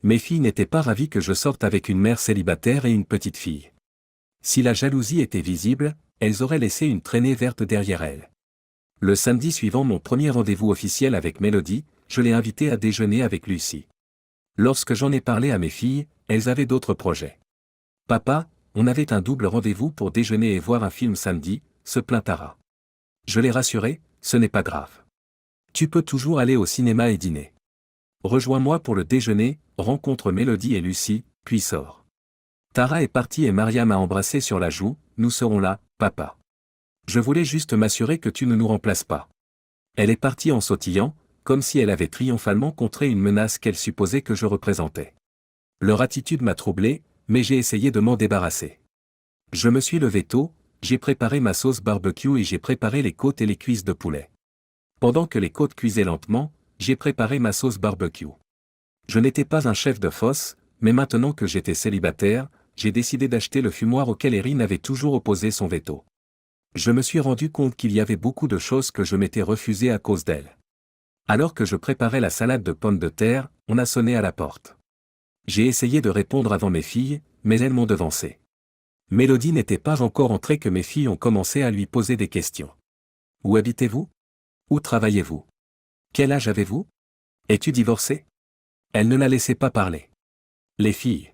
Mes filles n'étaient pas ravies que je sorte avec une mère célibataire et une petite fille. Si la jalousie était visible, elles auraient laissé une traînée verte derrière elles. Le samedi suivant mon premier rendez-vous officiel avec Mélodie, je l'ai invitée à déjeuner avec Lucie. Lorsque j'en ai parlé à mes filles, elles avaient d'autres projets. Papa, on avait un double rendez-vous pour déjeuner et voir un film samedi, se plaint Tara. Je l'ai rassuré, ce n'est pas grave. Tu peux toujours aller au cinéma et dîner. Rejoins-moi pour le déjeuner, rencontre Mélodie et Lucie, puis sors. Tara est partie et Maria m'a embrassé sur la joue, nous serons là, papa. Je voulais juste m'assurer que tu ne nous remplaces pas. Elle est partie en sautillant, comme si elle avait triomphalement contré une menace qu'elle supposait que je représentais. Leur attitude m'a troublé, mais j'ai essayé de m'en débarrasser. Je me suis levé tôt, j'ai préparé ma sauce barbecue et j'ai préparé les côtes et les cuisses de poulet. Pendant que les côtes cuisaient lentement, j'ai préparé ma sauce barbecue. Je n'étais pas un chef de fosse, mais maintenant que j'étais célibataire, j'ai décidé d'acheter le fumoir auquel Erin avait toujours opposé son veto. Je me suis rendu compte qu'il y avait beaucoup de choses que je m'étais refusé à cause d'elle. Alors que je préparais la salade de pommes de terre, on a sonné à la porte. J'ai essayé de répondre avant mes filles, mais elles m'ont devancé. Mélodie n'était pas encore entrée que mes filles ont commencé à lui poser des questions. Où habitez-vous? Où travaillez-vous? Quel âge avez-vous? Es-tu divorcé? Elle ne la laissait pas parler. Les filles.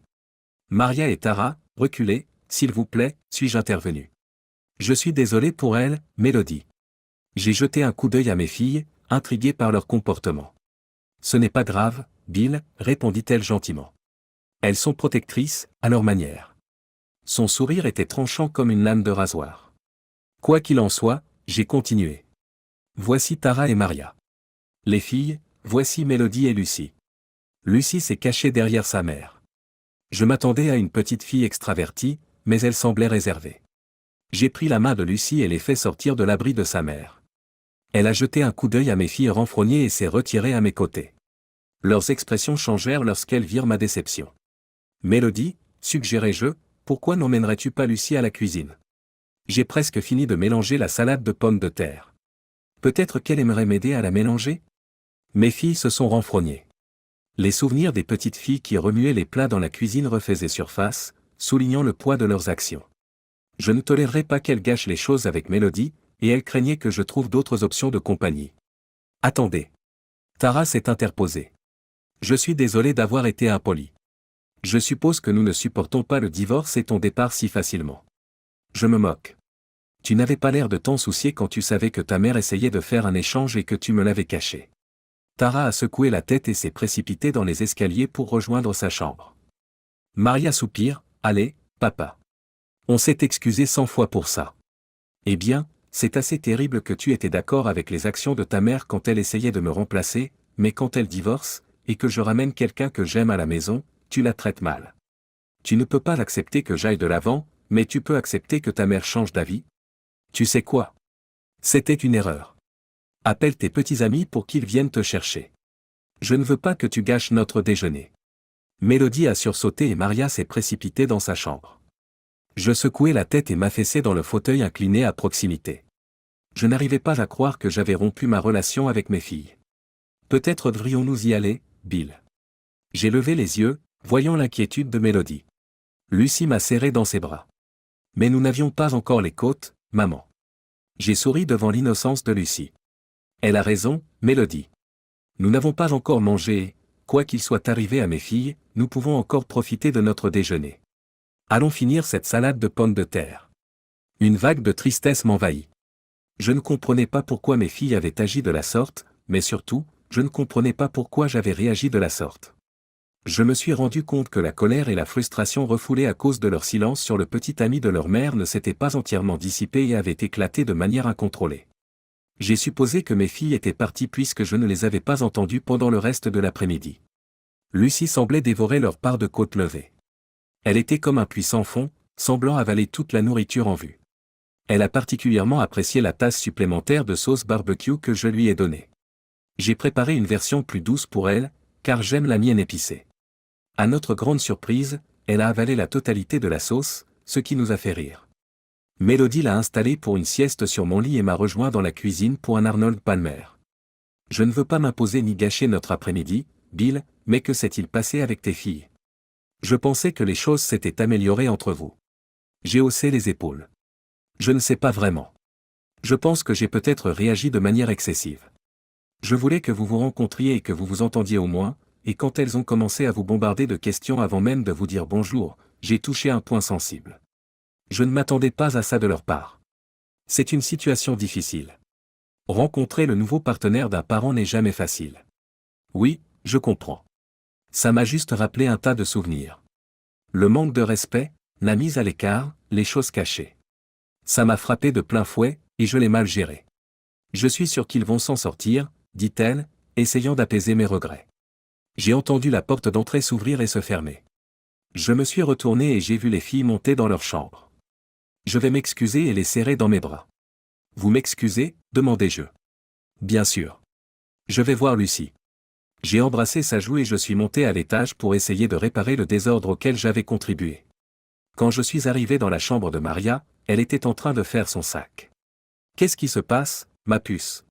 Maria et Tara, reculez, s'il vous plaît, suis-je intervenu. Je suis désolé pour elle, Mélodie. J'ai jeté un coup d'œil à mes filles, intriguées par leur comportement. Ce n'est pas grave, Bill, répondit-elle gentiment. Elles sont protectrices, à leur manière. Son sourire était tranchant comme une lame de rasoir. Quoi qu'il en soit, j'ai continué. Voici Tara et Maria. Les filles, voici Mélodie et Lucie. Lucie s'est cachée derrière sa mère. Je m'attendais à une petite fille extravertie, mais elle semblait réservée. J'ai pris la main de Lucie et l'ai fait sortir de l'abri de sa mère. Elle a jeté un coup d'œil à mes filles renfrognées et s'est retirée à mes côtés. Leurs expressions changèrent lorsqu'elles virent ma déception. Mélodie, suggérai-je, pourquoi n'emmènerais-tu pas Lucie à la cuisine? J'ai presque fini de mélanger la salade de pommes de terre. Peut-être qu'elle aimerait m'aider à la mélanger? Mes filles se sont renfrognées. Les souvenirs des petites filles qui remuaient les plats dans la cuisine refaisaient surface, soulignant le poids de leurs actions. Je ne tolérerais pas qu'elle gâche les choses avec Mélodie, et elle craignait que je trouve d'autres options de compagnie. Attendez. Tara s'est interposée. Je suis désolé d'avoir été impoli. Je suppose que nous ne supportons pas le divorce et ton départ si facilement. Je me moque. Tu n'avais pas l'air de t'en soucier quand tu savais que ta mère essayait de faire un échange et que tu me l'avais caché. Tara a secoué la tête et s'est précipitée dans les escaliers pour rejoindre sa chambre. Maria soupire, allez, papa. On s'est excusé 100 fois pour ça. Eh bien, c'est assez terrible que tu étais d'accord avec les actions de ta mère quand elle essayait de me remplacer, mais quand elle divorce, et que je ramène quelqu'un que j'aime à la maison, tu la traites mal. Tu ne peux pas accepter que j'aille de l'avant, mais tu peux accepter que ta mère change d'avis? Tu sais quoi? C'était une erreur. Appelle tes petits amis pour qu'ils viennent te chercher. Je ne veux pas que tu gâches notre déjeuner. Mélodie a sursauté et Maria s'est précipitée dans sa chambre. Je secouai la tête et m'affaissai dans le fauteuil incliné à proximité. Je n'arrivais pas à croire que j'avais rompu ma relation avec mes filles. Peut-être devrions-nous y aller, Bill. J'ai levé les yeux, voyant l'inquiétude de Mélodie. Lucie m'a serré dans ses bras. Mais nous n'avions pas encore les côtes, maman. J'ai souri devant l'innocence de Lucie. Elle a raison, Mélodie. Nous n'avons pas encore mangé et, quoi qu'il soit arrivé à mes filles, nous pouvons encore profiter de notre déjeuner. Allons finir cette salade de pommes de terre. Une vague de tristesse m'envahit. Je ne comprenais pas pourquoi mes filles avaient agi de la sorte, mais surtout, je ne comprenais pas pourquoi j'avais réagi de la sorte. Je me suis rendu compte que la colère et la frustration refoulées à cause de leur silence sur le petit ami de leur mère ne s'étaient pas entièrement dissipées et avaient éclaté de manière incontrôlée. J'ai supposé que mes filles étaient parties puisque je ne les avais pas entendues pendant le reste de l'après-midi. Lucie semblait dévorer leur part de côte levée. Elle était comme un puits sans fond, semblant avaler toute la nourriture en vue. Elle a particulièrement apprécié la tasse supplémentaire de sauce barbecue que je lui ai donnée. J'ai préparé une version plus douce pour elle, car j'aime la mienne épicée. À notre grande surprise, elle a avalé la totalité de la sauce, ce qui nous a fait rire. Mélodie l'a installée pour une sieste sur mon lit et m'a rejoint dans la cuisine pour un Arnold Palmer. Je ne veux pas m'imposer ni gâcher notre après-midi, Bill, mais que s'est-il passé avec tes filles? Je pensais que les choses s'étaient améliorées entre vous. J'ai haussé les épaules. Je ne sais pas vraiment. Je pense que j'ai peut-être réagi de manière excessive. Je voulais que vous vous rencontriez et que vous vous entendiez au moins, et quand elles ont commencé à vous bombarder de questions avant même de vous dire bonjour, j'ai touché un point sensible. Je ne m'attendais pas à ça de leur part. C'est une situation difficile. Rencontrer le nouveau partenaire d'un parent n'est jamais facile. Oui, je comprends. Ça m'a juste rappelé un tas de souvenirs. Le manque de respect, la mise à l'écart, les choses cachées. Ça m'a frappé de plein fouet, et je l'ai mal géré. Je suis sûr qu'ils vont s'en sortir, dit-elle, essayant d'apaiser mes regrets. J'ai entendu la porte d'entrée s'ouvrir et se fermer. Je me suis retourné et j'ai vu les filles monter dans leur chambre. Je vais m'excuser et les serrer dans mes bras. Vous m'excusez, demandai-je. Bien sûr. Je vais voir Lucie. J'ai embrassé sa joue et je suis monté à l'étage pour essayer de réparer le désordre auquel j'avais contribué. Quand je suis arrivé dans la chambre de Maria, elle était en train de faire son sac. Qu'est-ce qui se passe, ma puce?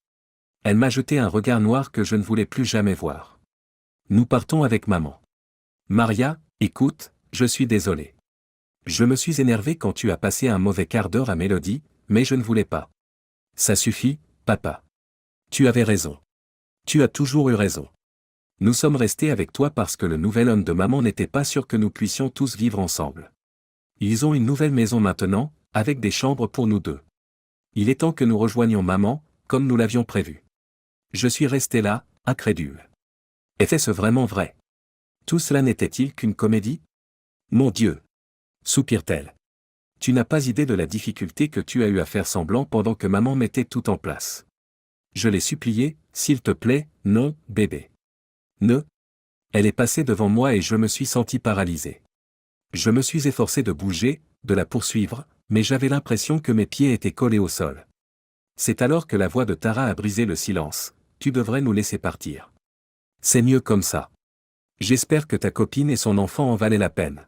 Elle m'a jeté un regard noir que je ne voulais plus jamais voir. Nous partons avec maman. Maria, écoute, je suis désolé. Je me suis énervé quand tu as passé un mauvais quart d'heure à Mélodie, mais je ne voulais pas. Ça suffit, papa. Tu avais raison. Tu as toujours eu raison. Nous sommes restés avec toi parce que le nouvel homme de maman n'était pas sûr que nous puissions tous vivre ensemble. Ils ont une nouvelle maison maintenant, avec des chambres pour nous deux. Il est temps que nous rejoignions maman, comme nous l'avions prévu. Je suis resté là, incrédule. Était-ce vraiment vrai? Tout cela n'était-il qu'une comédie? Mon Dieu! Soupire-t-elle. Tu n'as pas idée de la difficulté que tu as eu à faire semblant pendant que maman mettait tout en place. Je l'ai supplié, s'il te plaît, non, bébé. Ne. Elle est passée devant moi et je me suis senti paralysé. Je me suis efforcé de bouger, de la poursuivre, mais j'avais l'impression que mes pieds étaient collés au sol. C'est alors que la voix de Tara a brisé le silence. Tu devrais nous laisser partir. C'est mieux comme ça. J'espère que ta copine et son enfant en valaient la peine.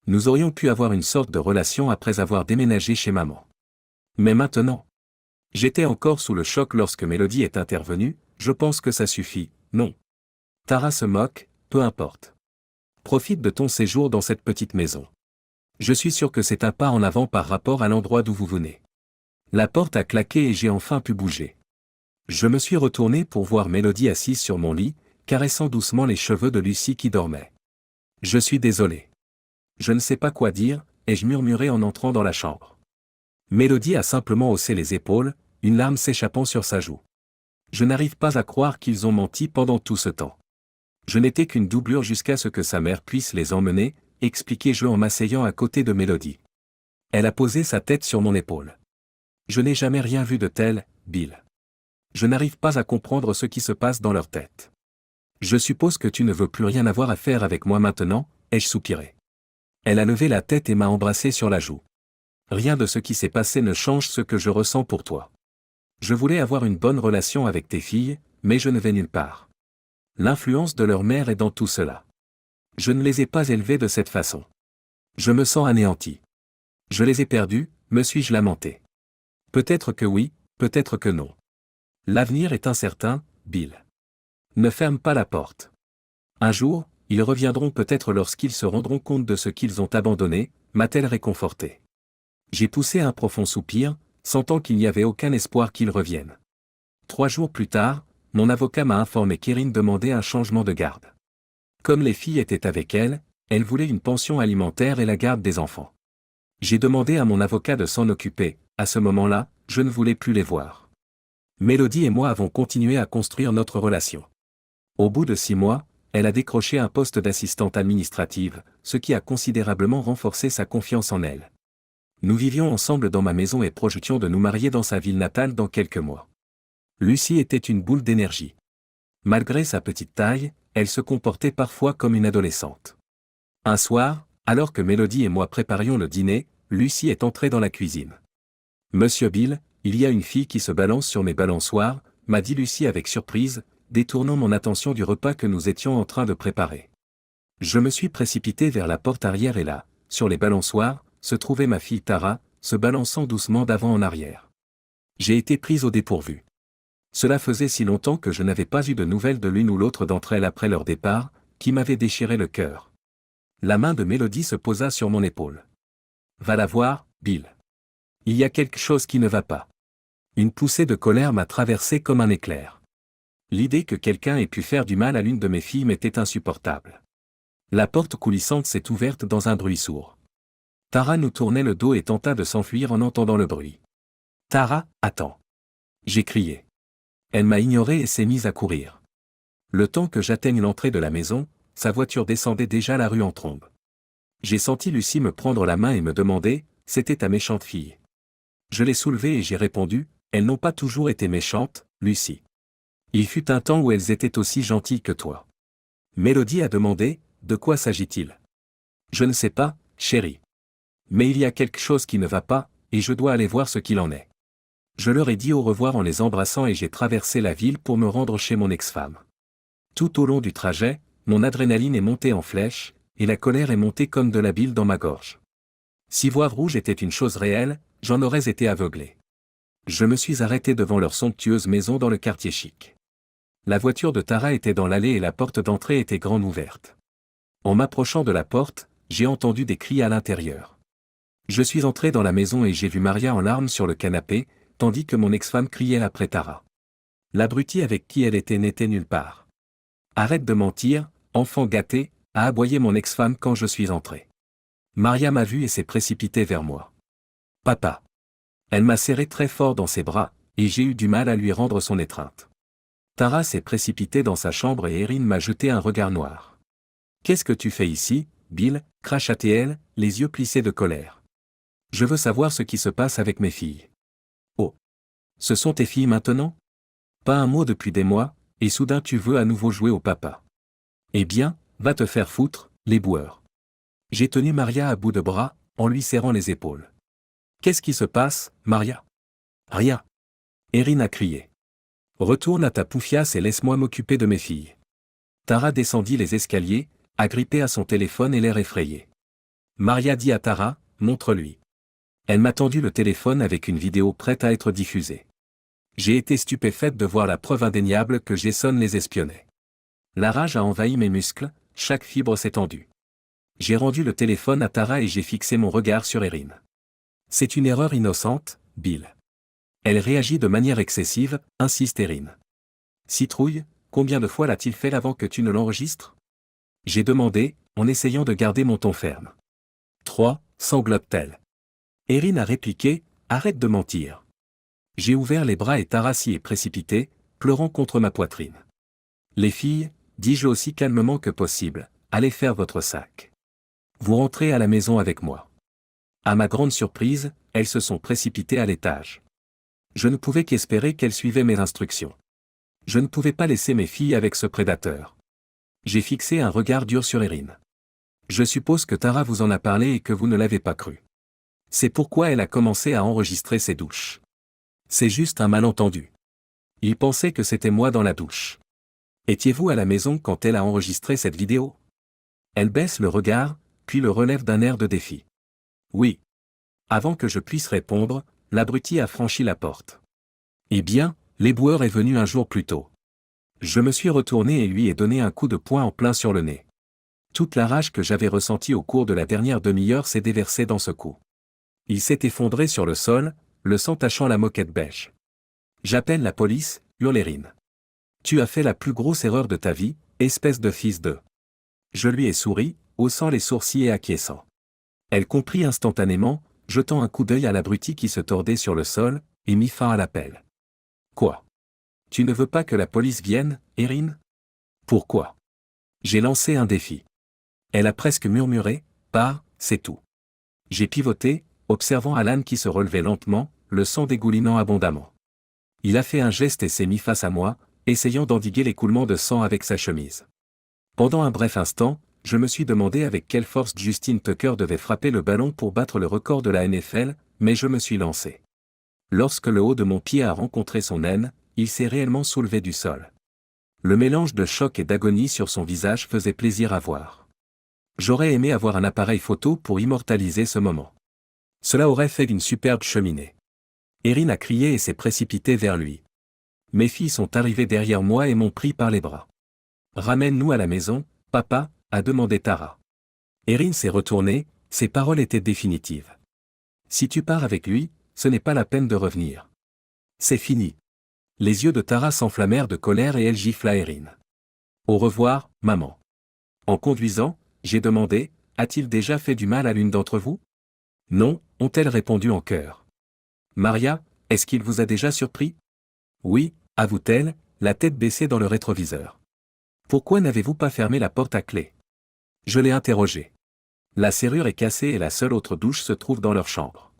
Nous aurions pu avoir une sorte de relation après avoir déménagé chez maman. Mais maintenant. J'étais encore sous le choc lorsque Mélodie est intervenue, je pense que ça suffit, non. Tara se moque, peu importe. Profite de ton séjour dans cette petite maison. Je suis sûr que c'est un pas en avant par rapport à l'endroit d'où vous venez. La porte a claqué et j'ai enfin pu bouger. Je me suis retourné pour voir Mélodie assise sur mon lit, caressant doucement les cheveux de Lucie qui dormait. Je suis désolé. Je ne sais pas quoi dire, ai-je murmuré en entrant dans la chambre. Mélodie a simplement haussé les épaules, une larme s'échappant sur sa joue. Je n'arrive pas à croire qu'ils ont menti pendant tout ce temps. Je n'étais qu'une doublure jusqu'à ce que sa mère puisse les emmener, expliquai-je en m'asseyant à côté de Mélodie. Elle a posé sa tête sur mon épaule. Je n'ai jamais rien vu de tel, Bill. Je n'arrive pas à comprendre ce qui se passe dans leur tête. Je suppose que tu ne veux plus rien avoir à faire avec moi maintenant, ai-je soupiré. Elle a levé la tête et m'a embrassé sur la joue. Rien de ce qui s'est passé ne change ce que je ressens pour toi. Je voulais avoir une bonne relation avec tes filles, mais je ne vais nulle part. L'influence de leur mère est dans tout cela. Je ne les ai pas élevées de cette façon. Je me sens anéanti. Je les ai perdues, me suis-je lamenté. Peut-être que oui, peut-être que non. L'avenir est incertain, Bill. Ne ferme pas la porte. Un jour, ils reviendront peut-être lorsqu'ils se rendront compte de ce qu'ils ont abandonné, m'a-t-elle réconforté. J'ai poussé un profond soupir, sentant qu'il n'y avait aucun espoir qu'ils reviennent. 3 jours plus tard, mon avocat m'a informé qu'Erin demandait un changement de garde. Comme les filles étaient avec elle, elle voulait une pension alimentaire et la garde des enfants. J'ai demandé à mon avocat de s'en occuper, à ce moment-là, je ne voulais plus les voir. Mélodie et moi avons continué à construire notre relation. Au bout de 6 mois, elle a décroché un poste d'assistante administrative, ce qui a considérablement renforcé sa confiance en elle. Nous vivions ensemble dans ma maison et projetions de nous marier dans sa ville natale dans quelques mois. Lucie était une boule d'énergie. Malgré sa petite taille, elle se comportait parfois comme une adolescente. Un soir, alors que Mélodie et moi préparions le dîner, Lucie est entrée dans la cuisine. « Monsieur Bill, il y a une fille qui se balance sur mes balançoires », m'a dit Lucie avec surprise, détournant mon attention du repas que nous étions en train de préparer. Je me suis précipité vers la porte arrière et là, sur les balançoires, se trouvait ma fille Tara, se balançant doucement d'avant en arrière. J'ai été prise au dépourvu. Cela faisait si longtemps que je n'avais pas eu de nouvelles de l'une ou l'autre d'entre elles après leur départ, qui m'avait déchiré le cœur. La main de Mélodie se posa sur mon épaule. « Va la voir, Bill. Il y a quelque chose qui ne va pas. » Une poussée de colère m'a traversé comme un éclair. L'idée que quelqu'un ait pu faire du mal à l'une de mes filles m'était insupportable. La porte coulissante s'est ouverte dans un bruit sourd. Tara nous tournait le dos et tenta de s'enfuir en entendant le bruit. Tara, attends. J'ai crié. Elle m'a ignoré et s'est mise à courir. Le temps que j'atteigne l'entrée de la maison, sa voiture descendait déjà la rue en trombe. J'ai senti Lucie me prendre la main et me demander, c'était ta méchante fille. Je l'ai soulevée et j'ai répondu, elles n'ont pas toujours été méchantes, Lucie. Il fut un temps où elles étaient aussi gentilles que toi. Mélodie a demandé, de quoi s'agit-il? Je ne sais pas, chérie. Mais il y a quelque chose qui ne va pas, et je dois aller voir ce qu'il en est. Je leur ai dit au revoir en les embrassant et j'ai traversé la ville pour me rendre chez mon ex-femme. Tout au long du trajet, mon adrénaline est montée en flèche, et la colère est montée comme de la bile dans ma gorge. Si voir rouge était une chose réelle, j'en aurais été aveuglé. Je me suis arrêté devant leur somptueuse maison dans le quartier chic. La voiture de Tara était dans l'allée et la porte d'entrée était grande ouverte. En m'approchant de la porte, j'ai entendu des cris à l'intérieur. Je suis entré dans la maison et j'ai vu Maria en larmes sur le canapé, tandis que mon ex-femme criait après Tara. L'abruti avec qui elle était n'était nulle part. Arrête de mentir, enfant gâté, a aboyé mon ex-femme quand je suis entré. Maria m'a vu et s'est précipitée vers moi. Papa. Elle m'a serré très fort dans ses bras, et j'ai eu du mal à lui rendre son étreinte. Tara s'est précipitée dans sa chambre et Erin m'a jeté un regard noir. Qu'est-ce que tu fais ici, Bill, cracha-t-elle, les yeux plissés de colère. Je veux savoir ce qui se passe avec mes filles. Oh. Ce sont tes filles maintenant? Pas un mot depuis des mois, et soudain tu veux à nouveau jouer au papa. Eh bien, va te faire foutre, les boueurs. J'ai tenu Maria à bout de bras, en lui serrant les épaules. Qu'est-ce qui se passe, Maria? Rien. Erin a crié. Retourne à ta poufiasse et laisse-moi m'occuper de mes filles. Tara descendit les escaliers, agrippée à son téléphone et l'air effrayé. Maria dit à Tara, montre-lui. Elle m'a tendu le téléphone avec une vidéo prête à être diffusée. J'ai été stupéfaite de voir la preuve indéniable que Jason les espionnait. La rage a envahi mes muscles, chaque fibre s'est tendue. J'ai rendu le téléphone à Tara et j'ai fixé mon regard sur Erin. C'est une erreur innocente, Bill. Elle réagit de manière excessive, insiste Erin. Citrouille, combien de fois l'a-t-il fait avant que tu ne l'enregistres? J'ai demandé, en essayant de garder mon ton ferme. 3, sanglote-t-elle. Erin a répliqué, arrête de mentir. J'ai ouvert les bras et Tara s'y est précipitée, pleurant contre ma poitrine. Les filles, dis-je aussi calmement que possible, allez faire votre sac. Vous rentrez à la maison avec moi. À ma grande surprise, elles se sont précipitées à l'étage. Je ne pouvais qu'espérer qu'elles suivaient mes instructions. Je ne pouvais pas laisser mes filles avec ce prédateur. J'ai fixé un regard dur sur Erin. Je suppose que Tara vous en a parlé et que vous ne l'avez pas cru. C'est pourquoi elle a commencé à enregistrer ses douches. C'est juste un malentendu. Il pensait que c'était moi dans la douche. Étiez-vous à la maison quand elle a enregistré cette vidéo? Elle baisse le regard, puis le relève d'un air de défi. Oui. Avant que je puisse répondre, l'abruti a franchi la porte. Eh bien, l'éboueur est venu un jour plus tôt. Je me suis retourné et lui ai donné un coup de poing en plein sur le nez. Toute la rage que j'avais ressentie au cours de la dernière demi-heure s'est déversée dans ce coup. Il s'est effondré sur le sol, le sang tachant la moquette beige. J'appelle la police, hurle Erin. Tu as fait la plus grosse erreur de ta vie, espèce de fils de. Je lui ai souri, haussant les sourcils et acquiesçant. Elle comprit instantanément, jetant un coup d'œil à l'abruti qui se tordait sur le sol, et mit fin à l'appel. Quoi? Tu ne veux pas que la police vienne, Erin? Pourquoi? J'ai lancé un défi. Elle a presque murmuré, c'est tout. J'ai pivoté, observant Alan qui se relevait lentement, le sang dégoulinant abondamment. Il a fait un geste et s'est mis face à moi, essayant d'endiguer l'écoulement de sang avec sa chemise. Pendant un bref instant, je me suis demandé avec quelle force Justin Tucker devait frapper le ballon pour battre le record de la NFL, mais je me suis lancé. Lorsque le haut de mon pied a rencontré son aine, il s'est réellement soulevé du sol. Le mélange de choc et d'agonie sur son visage faisait plaisir à voir. J'aurais aimé avoir un appareil photo pour immortaliser ce moment. Cela aurait fait une superbe cheminée. Erin a crié et s'est précipitée vers lui. Mes filles sont arrivées derrière moi et m'ont pris par les bras. Ramène-nous à la maison, papa, a demandé Tara. Erin s'est retournée, ses paroles étaient définitives. Si tu pars avec lui, ce n'est pas la peine de revenir. C'est fini. Les yeux de Tara s'enflammèrent de colère et elle gifla Erin. Au revoir, maman. En conduisant, j'ai demandé, a-t-il déjà fait du mal à l'une d'entre vous? Non, ont-elles répondu en chœur. Maria, est-ce qu'il vous a déjà surpris? Oui, avoue-t-elle, la tête baissée dans le rétroviseur. Pourquoi n'avez-vous pas fermé la porte à clé? Je l'ai interrogé. La serrure est cassée et la seule autre douche se trouve dans leur chambre.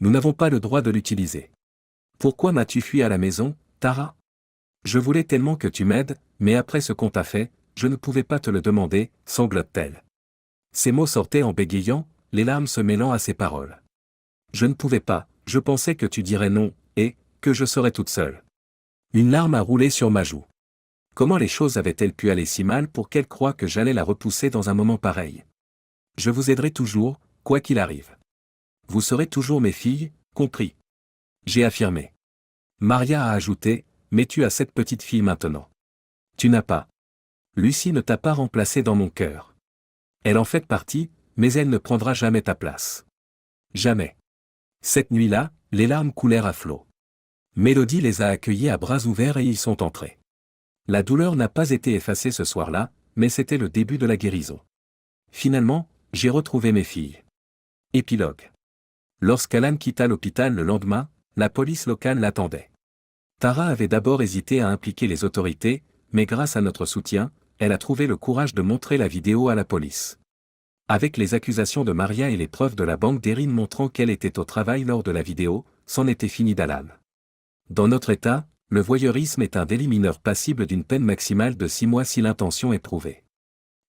Nous n'avons pas le droit de l'utiliser. Pourquoi m'as-tu fui à la maison, Tara? Je voulais tellement que tu m'aides, mais après ce qu'on t'a fait, je ne pouvais pas te le demander, sanglote-t-elle. Ces mots sortaient en bégayant, les larmes se mêlant à ses paroles. Je ne pouvais pas, je pensais que tu dirais non, et que je serais toute seule. Une larme a roulé sur ma joue. Comment les choses avaient-elles pu aller si mal pour qu'elle croie que j'allais la repousser dans un moment pareil? Je vous aiderai toujours, quoi qu'il arrive. Vous serez toujours mes filles, compris. J'ai affirmé. Maria a ajouté, mais tu as cette petite fille maintenant. Tu n'as pas. Lucie ne t'a pas remplacé dans mon cœur. Elle en fait partie, mais elle ne prendra jamais ta place. Jamais. Cette nuit-là, les larmes coulèrent à flots. Mélodie les a accueillis à bras ouverts et y sont entrés. La douleur n'a pas été effacée ce soir-là, mais c'était le début de la guérison. Finalement, j'ai retrouvé mes filles. Épilogue. Lorsqu'Alan quitta l'hôpital le lendemain, la police locale l'attendait. Tara avait d'abord hésité à impliquer les autorités, mais grâce à notre soutien, elle a trouvé le courage de montrer la vidéo à la police. Avec les accusations de Maria et les preuves de la banque d'Erin montrant qu'elle était au travail lors de la vidéo, c'en était fini d'Alan. Dans notre État, le voyeurisme est un délit mineur passible d'une peine maximale de 6 mois si l'intention est prouvée.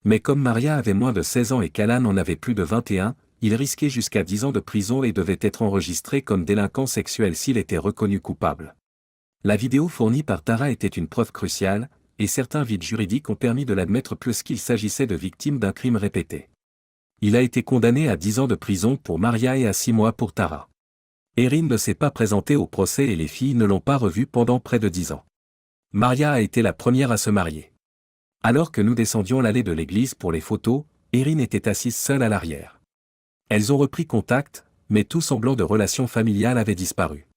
Mais comme Maria avait moins de 16 ans et qu'Alan en avait plus de 21, il risquait jusqu'à 10 ans de prison et devait être enregistré comme délinquant sexuel s'il était reconnu coupable. La vidéo fournie par Tara était une preuve cruciale, et certains vides juridiques ont permis de l'admettre puisqu'il s'agissait de victimes d'un crime répété. Il a été condamné à 10 ans de prison pour Maria et à 6 mois pour Tara. Erin ne s'est pas présentée au procès et les filles ne l'ont pas revu pendant près de 10 ans. Maria a été la première à se marier. Alors que nous descendions l'allée de l'église pour les photos, Erin était assise seule à l'arrière. Elles ont repris contact, mais tout semblant de relation familiale avait disparu.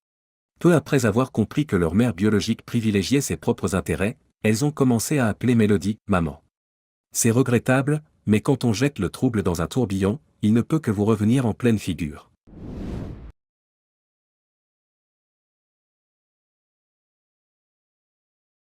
Peu après avoir compris que leur mère biologique privilégiait ses propres intérêts, elles ont commencé à appeler Mélodie « maman ». C'est regrettable, mais quand on jette le trouble dans un tourbillon, il ne peut que vous revenir en pleine figure.